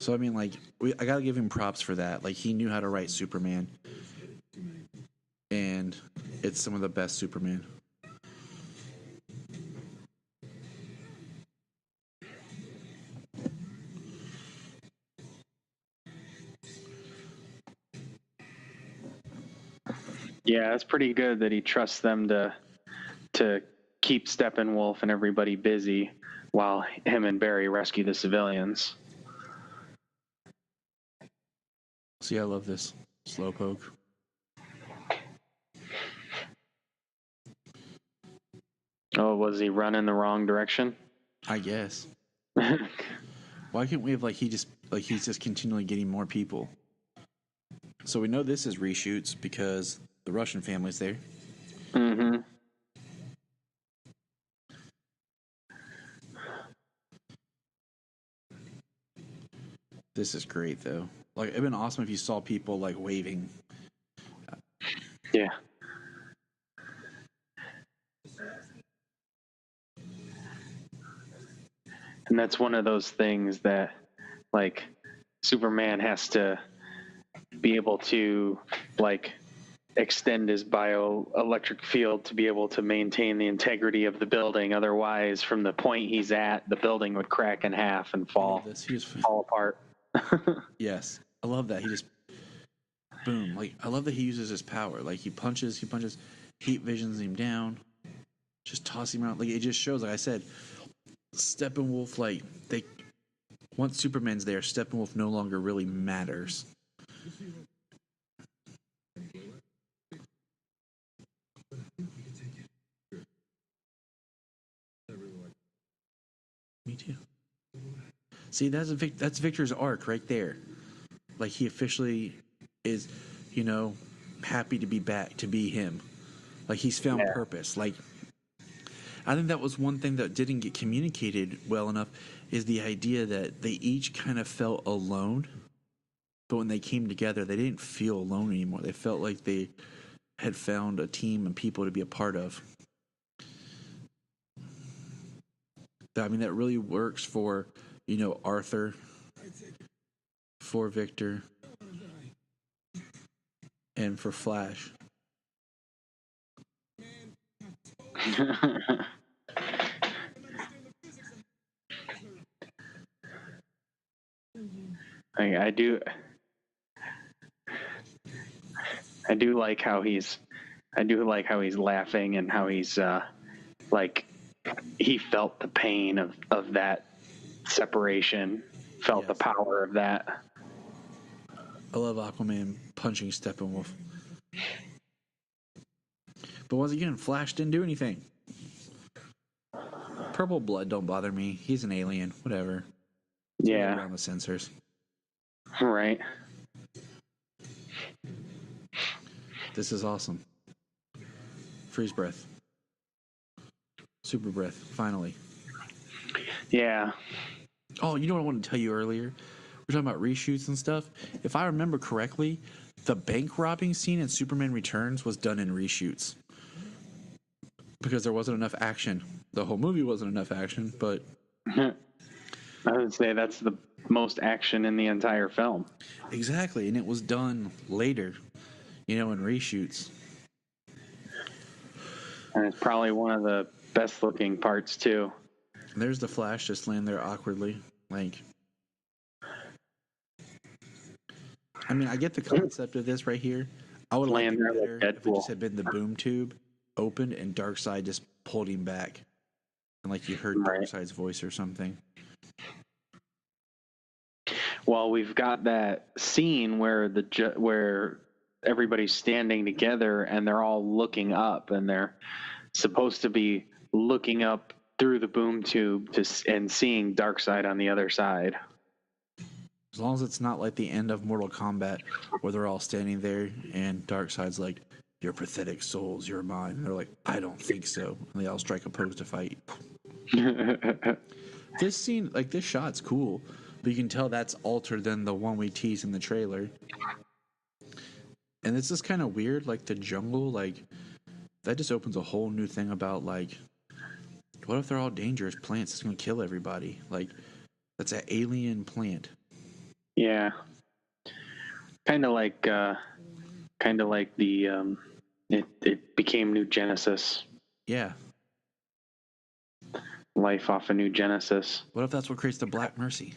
So I mean, like, I gotta give him props for that. Like, he knew how to write Superman, and it's some of the best Superman. Yeah, it's pretty good that he trusts them to keep Steppenwolf and everybody busy while him and Barry rescue the civilians. See, I love this slowpoke. Oh, was he running the wrong direction? I guess. Why can't we have he's just continually getting more people? So we know this is reshoots because the Russian family's there. Mm-hmm. This is great, though. Like, it'd been awesome if you saw people, like, waving. Yeah. And that's one of those things that, like, Superman has to be able to, like, extend his bioelectric field to be able to maintain the integrity of the building. Otherwise, from the point he's at, the building would crack in half and fall apart. Yes. I love that. He just, boom. Like, I love that he uses his power. Like, he punches, heat visions him down, just toss him out. Like, it just shows, like I said, Steppenwolf, like, once Superman's there, Steppenwolf no longer really matters. Me too. See, that's Victor's arc right there. Like, he officially is, happy to be back, to be him. Like, he's found purpose. Like, I think that was one thing that didn't get communicated well enough, is the idea that they each kind of felt alone, but when they came together, they didn't feel alone anymore. They felt like they had found a team and people to be a part of. I mean, that really works for, Arthur, for Victor, and for Flash. I do like how he's laughing and how he's like he felt the pain of that separation, felt the power of that. I love Aquaman punching Steppenwolf. But once again, Flash didn't do anything. Purple blood don't bother me. He's an alien. Whatever. Yeah. Around the sensors. Right. This is awesome. Freeze breath. Super breath. Finally. Yeah. Oh, you know what I wanted to tell you earlier? We're talking about reshoots and stuff. If I remember correctly, the bank robbing scene in Superman Returns was done in reshoots. Because there wasn't enough action. The whole movie wasn't enough action, but... I would say that's the most action in the entire film. Exactly, and it was done later, in reshoots. And it's probably one of the best looking parts, too. And there's the Flash just laying there awkwardly. Like... I mean, I get the concept of this right here. I would like it better if it just had been the boom tube opened and Darkseid just pulled him back. And like you heard Darkseid's voice or something. Well, we've got that scene where where everybody's standing together and they're all looking up and they're supposed to be looking up through the boom tube and seeing Darkseid on the other side. As long as it's not like the end of Mortal Kombat where they're all standing there and Darkseid's like, "Your pathetic souls, you're mine." And they're like, "I don't think so." And they all strike a pose to fight. This scene, like this shot's cool, but you can tell that's altered than the one we teased in the trailer. And it's just kind of weird, like the jungle, like that just opens a whole new thing about like, what if they're all dangerous plants that's going to kill everybody? Like, that's an alien plant. Yeah. Kind of like the it became New Genesis. Yeah. Life off of New Genesis. What if that's what creates the Black Mercy?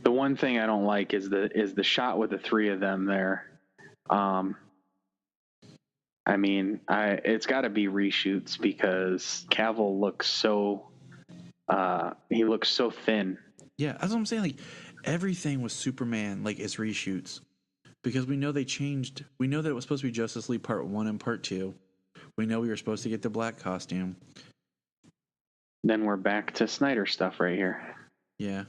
The one thing I don't like is the shot with the three of them there. I mean, it's got to be reshoots because Cavill looks so he looks so thin. Yeah, that's what I'm saying. Like everything with Superman, like it's reshoots because we know they changed. We know that it was supposed to be Justice League Part 1 and Part 2. We know we were supposed to get the black costume. Then we're back to Snyder stuff right here. Yeah.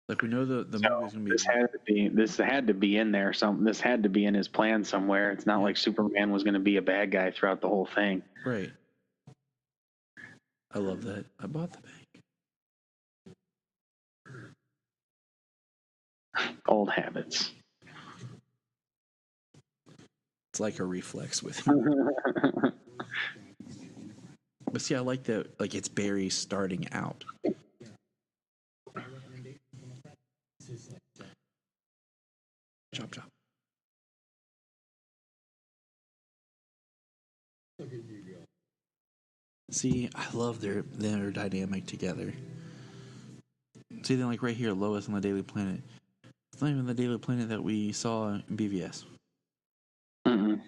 Like we know the movie's gonna be. This had to be in there. This had to be in his plan somewhere. It's not like Superman was going to be a bad guy throughout the whole thing. Right. I love that. I bought the bank. Old habits. It's like a reflex with me. But see, I like that. Like it's Barry starting out. Chop chop. See, I love their dynamic together. See, then like right here, Lois on the Daily Planet. It's not even the Daily Planet that we saw in BVS. Mm-mm.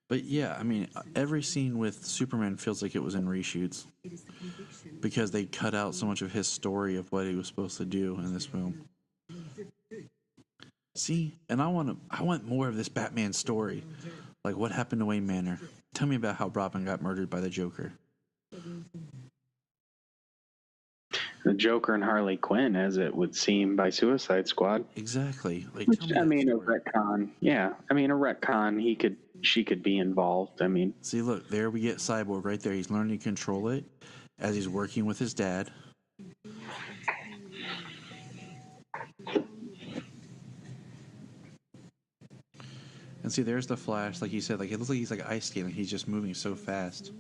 But yeah, I mean, every scene with Superman feels like it was in reshoots because they cut out so much of his story of what he was supposed to do in this film. See, and I want more of this Batman story. Like what happened to Wayne Manor? Tell me about how Robin got murdered by the Joker. The Joker and Harley Quinn, as it would seem, by Suicide Squad. Exactly. Like, Which, I mean, a retcon. Yeah, I mean, a retcon. She could be involved. I mean, see, look, there we get Cyborg right there. He's learning to control it as he's working with his dad. And see, there's the Flash, like you said, like it looks like he's like ice skating. He's just moving so fast.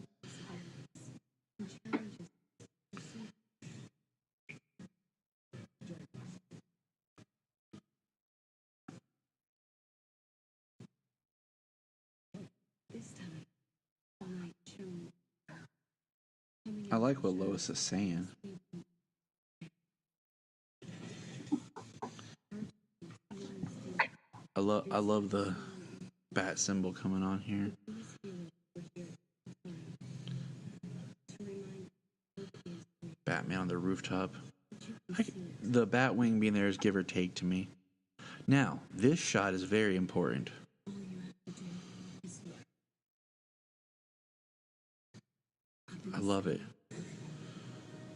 I like what Lois is saying. I love the bat symbol coming on here. Batman on the rooftop. The Batwing being there is give or take to me. Now, this shot is very important. I love it.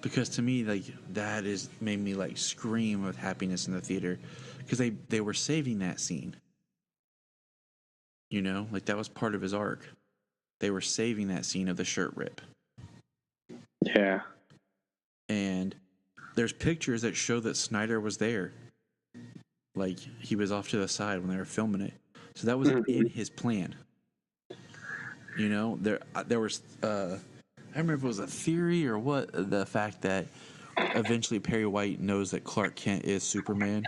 Because to me, like, that is made me like scream with happiness in the theater. Because they were saving that scene. You know, like that was part of his arc. They were saving that scene of the shirt rip. Yeah. And there's pictures that show that Snyder was there. Like, he was off to the side when they were filming it. So that was in his plan. You know, there was, I remember if it was a theory or what, the fact that eventually Perry White knows that Clark Kent is Superman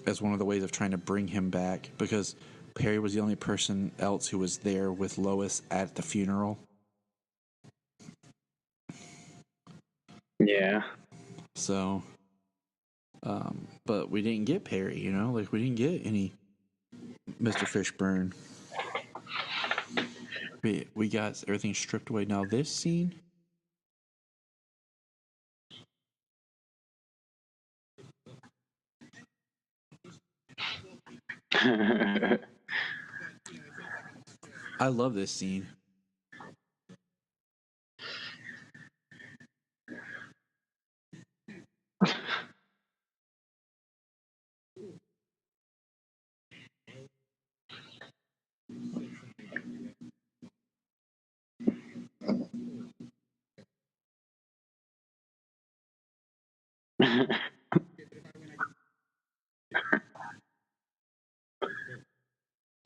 as one of the ways of trying to bring him back, because Perry was the only person else who was there with Lois at the funeral. Yeah. So, but we didn't get Perry, you know, like we didn't get any Mr. Fishburne. We got everything stripped away. Now this scene, I love this scene.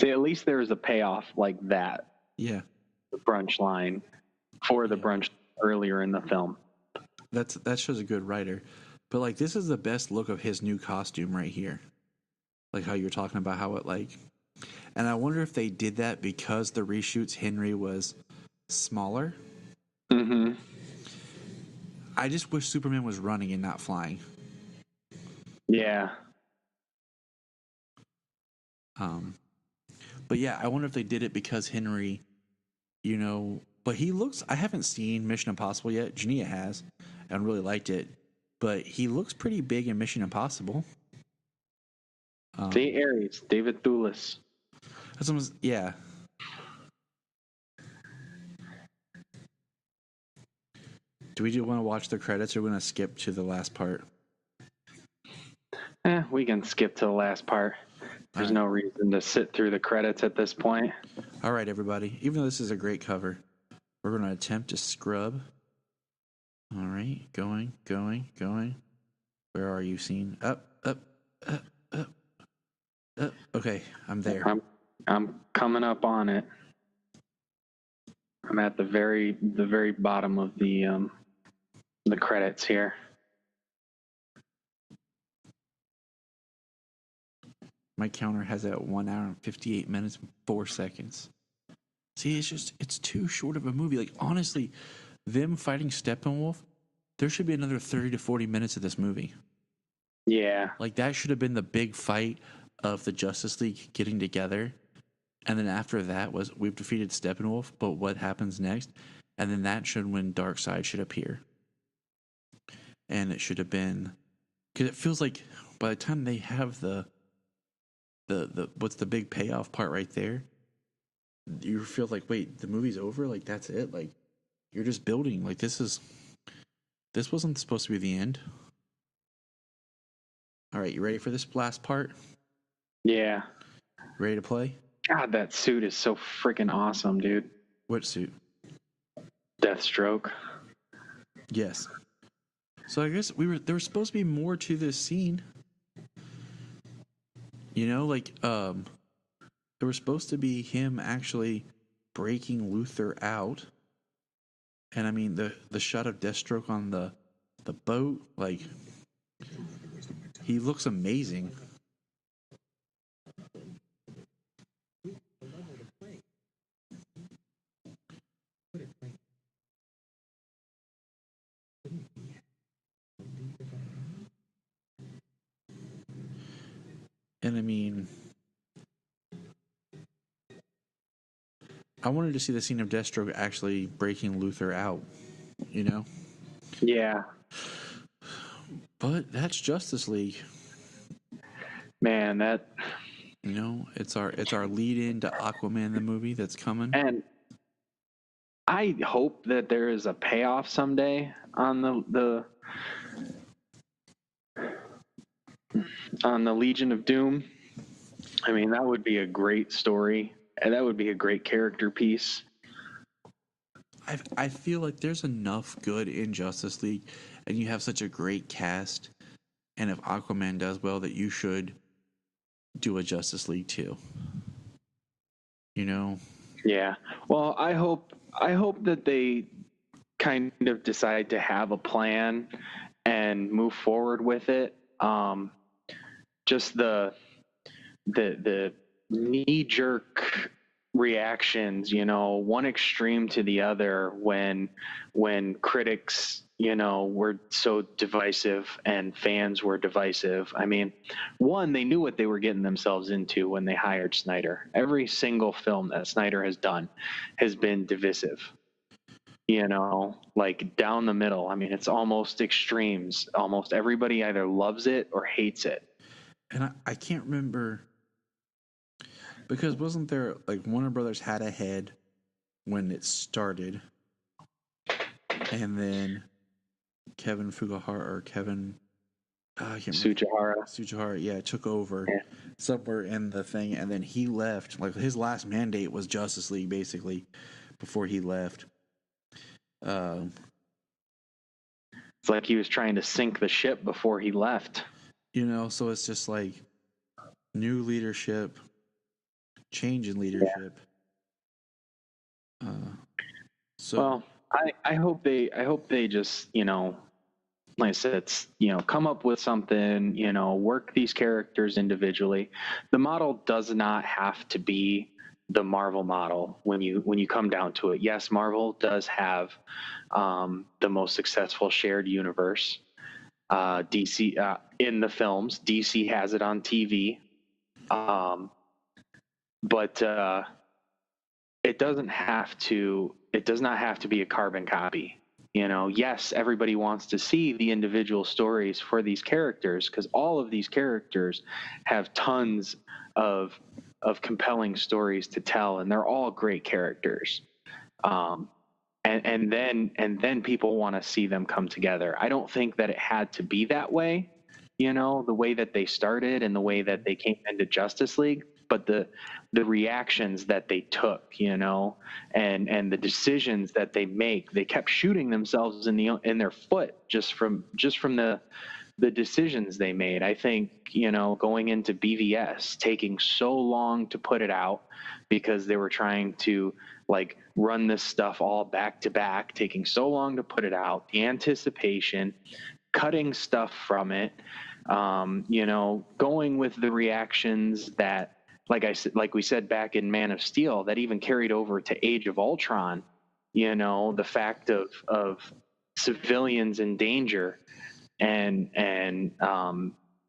See, at least there was a payoff like that. Yeah, The brunch line for the brunch earlier in the film. that shows a good writer. But like, this is the best look of his new costume right here. Like how you're talking about how it like, and I wonder if they did that because the reshoots Henry was smaller. Mm-hmm. I just wish Superman was running and not flying. Yeah. But yeah, I wonder if they did it because Henry, you know, but he looks, I haven't seen Mission Impossible yet. Junia has and really liked it, but he looks pretty big in Mission Impossible. The Aries, David Thewlis. That's almost, yeah. Do we want to watch the credits or we want to skip to the last part? We can skip to the last part. There's no reason to sit through the credits at this point. All right, everybody. Even though this is a great cover, we're going to attempt to scrub. All right, going. Where are you, scene? Up. Okay, I'm there. I'm coming up on it. I'm at the very bottom of the credits here. My counter has it at 1 hour and 58 minutes and 4 seconds. See, it's too short of a movie. Like, honestly, them fighting Steppenwolf, there should be another 30 to 40 minutes of this movie. Yeah. Like, that should have been the big fight of the Justice League getting together. And then after that was, we've defeated Steppenwolf, but what happens next? And then that should when Darkseid should appear. And it should have been, because it feels like by the time they have the what's the big payoff part right there, you feel like, wait, the movie's over? Like, that's it? Like, you're just building. Like, this wasn't supposed to be the end. All right, you ready for this last part? Yeah. Ready to play? God, that suit is so freaking awesome, dude. What suit? Deathstroke. Yes. So I guess there was supposed to be more to this scene. You know, like, There was supposed to be him actually breaking Luthor out. And I mean, the shot of Deathstroke on the boat, like, he looks amazing. And I mean, I wanted to see the scene of Deathstroke actually breaking Luthor out, you know? Yeah. But that's Justice League. Man, that... You know, it's our lead-in to Aquaman the movie that's coming. And I hope that there is a payoff someday on the Legion of Doom. I mean, that would be a great story, and that would be a great character piece. I feel like there's enough good in Justice League, and you have such a great cast, and if Aquaman does well, that you should do a Justice League too. You know? Yeah. Well, I hope that they kind of decide to have a plan and move forward with it. Just the knee-jerk reactions, you know, one extreme to the other when critics, you know, were so divisive and fans were divisive. I mean, one, they knew what they were getting themselves into when they hired Snyder. Every single film that Snyder has done has been divisive, you know, like down the middle. I mean, it's almost extremes. Almost everybody either loves it or hates it. And I can't remember, because wasn't there, like, Warner Brothers had a head when it started, and then Kevin Sujihara, yeah, took over somewhere in the thing, and then he left. Like, his last mandate was Justice League, basically, before he left. It's like he was trying to sink the ship before he left. You know, so it's just like new leadership, change in leadership. Yeah. Well, I hope they just, you know, like I said, you know, come up with something, you know, work these characters individually. The model does not have to be the Marvel model when you come down to it. Yes, Marvel does have the most successful shared universe. DC in the films, DC has it on TV, but it does not have to be a carbon copy. You know, yes, everybody wants to see the individual stories for these characters because all of these characters have tons of compelling stories to tell, and they're all great characters. And then people want to see them come together. I don't think that it had to be that way, you know, the way that they started and the way that they came into Justice League, but the reactions that they took, you know, and the decisions that they make, they kept shooting themselves in their foot just from the decisions they made. I think, you know, going into BVS, taking so long to put it out because they were trying to, like, run this stuff all back to back, taking so long to put it out, the anticipation, cutting stuff from it, you know, going with the reactions that, like we said back in Man of Steel, that even carried over to Age of Ultron, you know, the fact of civilians in danger and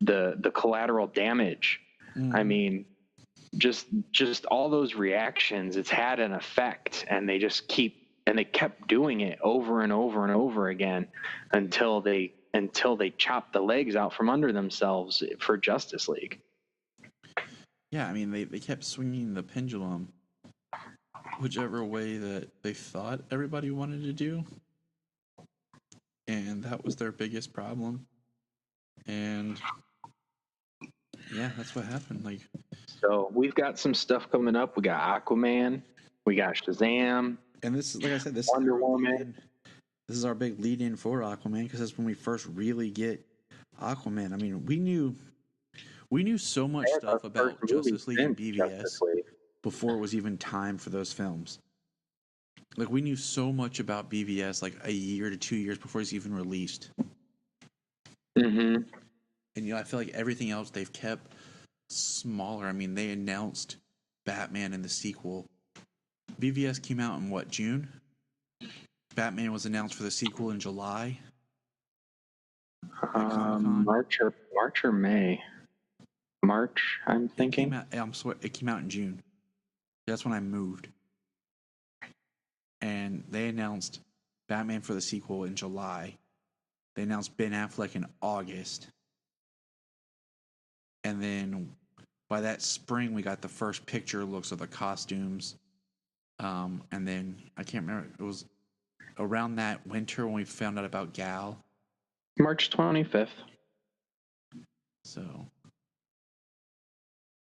the collateral damage. I mean, just all those reactions, it's had an effect, and they kept doing it over and over and over again until they chopped the legs out from under themselves for Justice League. Yeah, I mean, they kept swinging the pendulum whichever way that they thought everybody wanted to do, and that was their biggest problem. And yeah, that's what happened. Like, so we've got some stuff coming up. We got Aquaman, we got Shazam, and this is, like I said, this Wonder Woman. This is our big lead-in for Aquaman, because that's when we first really get Aquaman. I mean, we knew so much stuff about Justice League and BVS. before it was even time for those films. Like, we knew so much about BVS like a year to 2 years before it's even released. Mm-hmm. And, I feel like everything else they've kept smaller. I mean, they announced Batman in the sequel. BVS came out in what, June? Batman was announced for the sequel in July. March or May. March, I'm thinking. It came out in June. That's when I moved. And they announced Batman for the sequel in July. They announced Ben Affleck in August. And then by that spring, we got the first picture looks of the costumes. And then, I can't remember, it was around that winter when we found out about Gal. March 25th. So,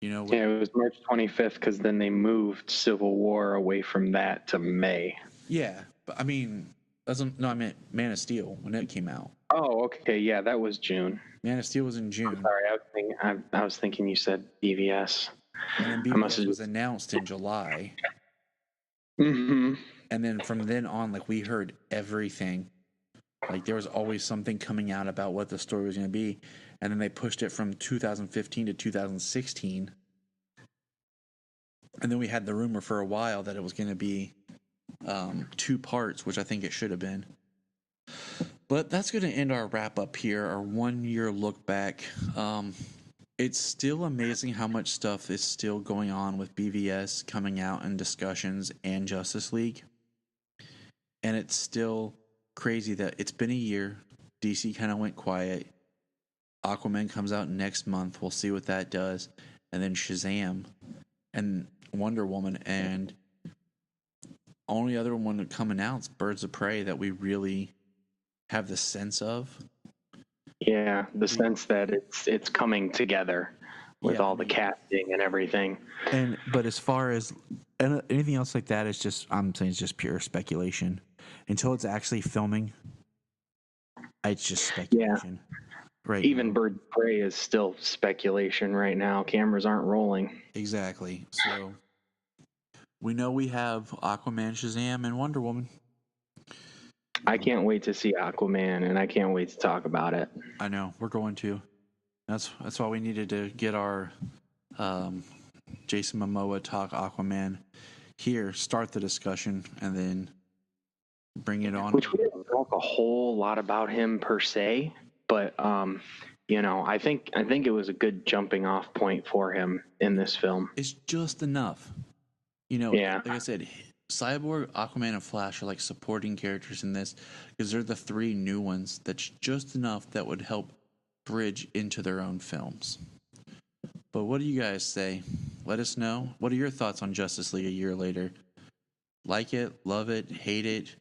Yeah, it was March 25th because then they moved Civil War away from that to May. Yeah, but I mean, I meant Man of Steel when it came out. Oh, okay, yeah, that was June. Man of Steel was in June. I'm sorry, I was thinking you said BVS. And then BVS was announced in July. Mm-hmm. And then from then on, like, we heard everything. Like, there was always something coming out about what the story was going to be. And then they pushed it from 2015 to 2016. And then we had the rumor for a while that it was going to be 2 parts, which I think it should have been. But that's going to end our wrap up here, our 1 year look back. It's still amazing how much stuff is still going on with BVS coming out in discussions and Justice League. And it's still crazy that it's been a year. DC kind of went quiet. Aquaman comes out next month. We'll see what that does. And then Shazam and Wonder Woman. And only other one to come announced, Birds of Prey, that we really have the sense of. Yeah, the sense that it's coming together with all the casting and everything. But as far as anything else like that, I'm saying it's just pure speculation. Until it's actually filming, it's just speculation. Yeah. Right. Even Bird of Prey is still speculation right now. Cameras aren't rolling. Exactly. So we know we have Aquaman, Shazam, and Wonder Woman. I can't wait to see Aquaman, and I can't wait to talk about it. I know. We're going to. That's why we needed to get our Jason Momoa talk Aquaman here, start the discussion, and then bring it on. Which we didn't talk a whole lot about him per se, but I think it was a good jumping off point for him in this film. It's just enough. Like I said, Cyborg, Aquaman, and Flash are like supporting characters in this because they're the 3 new ones that's just enough that would help bridge into their own films. But what do you guys say? Let us know. What are your thoughts on Justice League a year later? Like it, love it, hate it?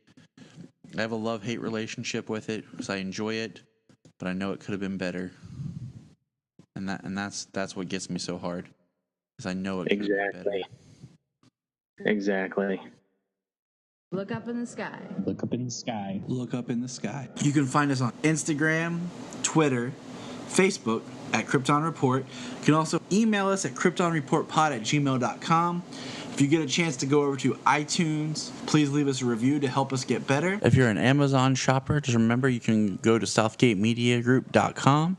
I have a love-hate relationship with it because I enjoy it, but I know it could have been better. And that's what gets me so hard, because I know it could have been better. Exactly. Look up in the sky. Look up in the sky. Look up in the sky. You can find us on Instagram, Twitter, Facebook at Krypton Report. You can also email us at kryptonreportpod@gmail.com. If you get a chance to go over to iTunes, please leave us a review to help us get better. If you're an Amazon shopper, just remember you can go to southgatemediagroup.com.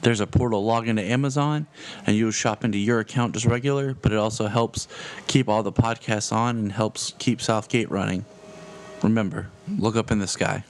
There's a portal, log into Amazon, and you'll shop into your account just regular, but it also helps keep all the podcasts on and helps keep Southgate running. Remember, look up in the sky.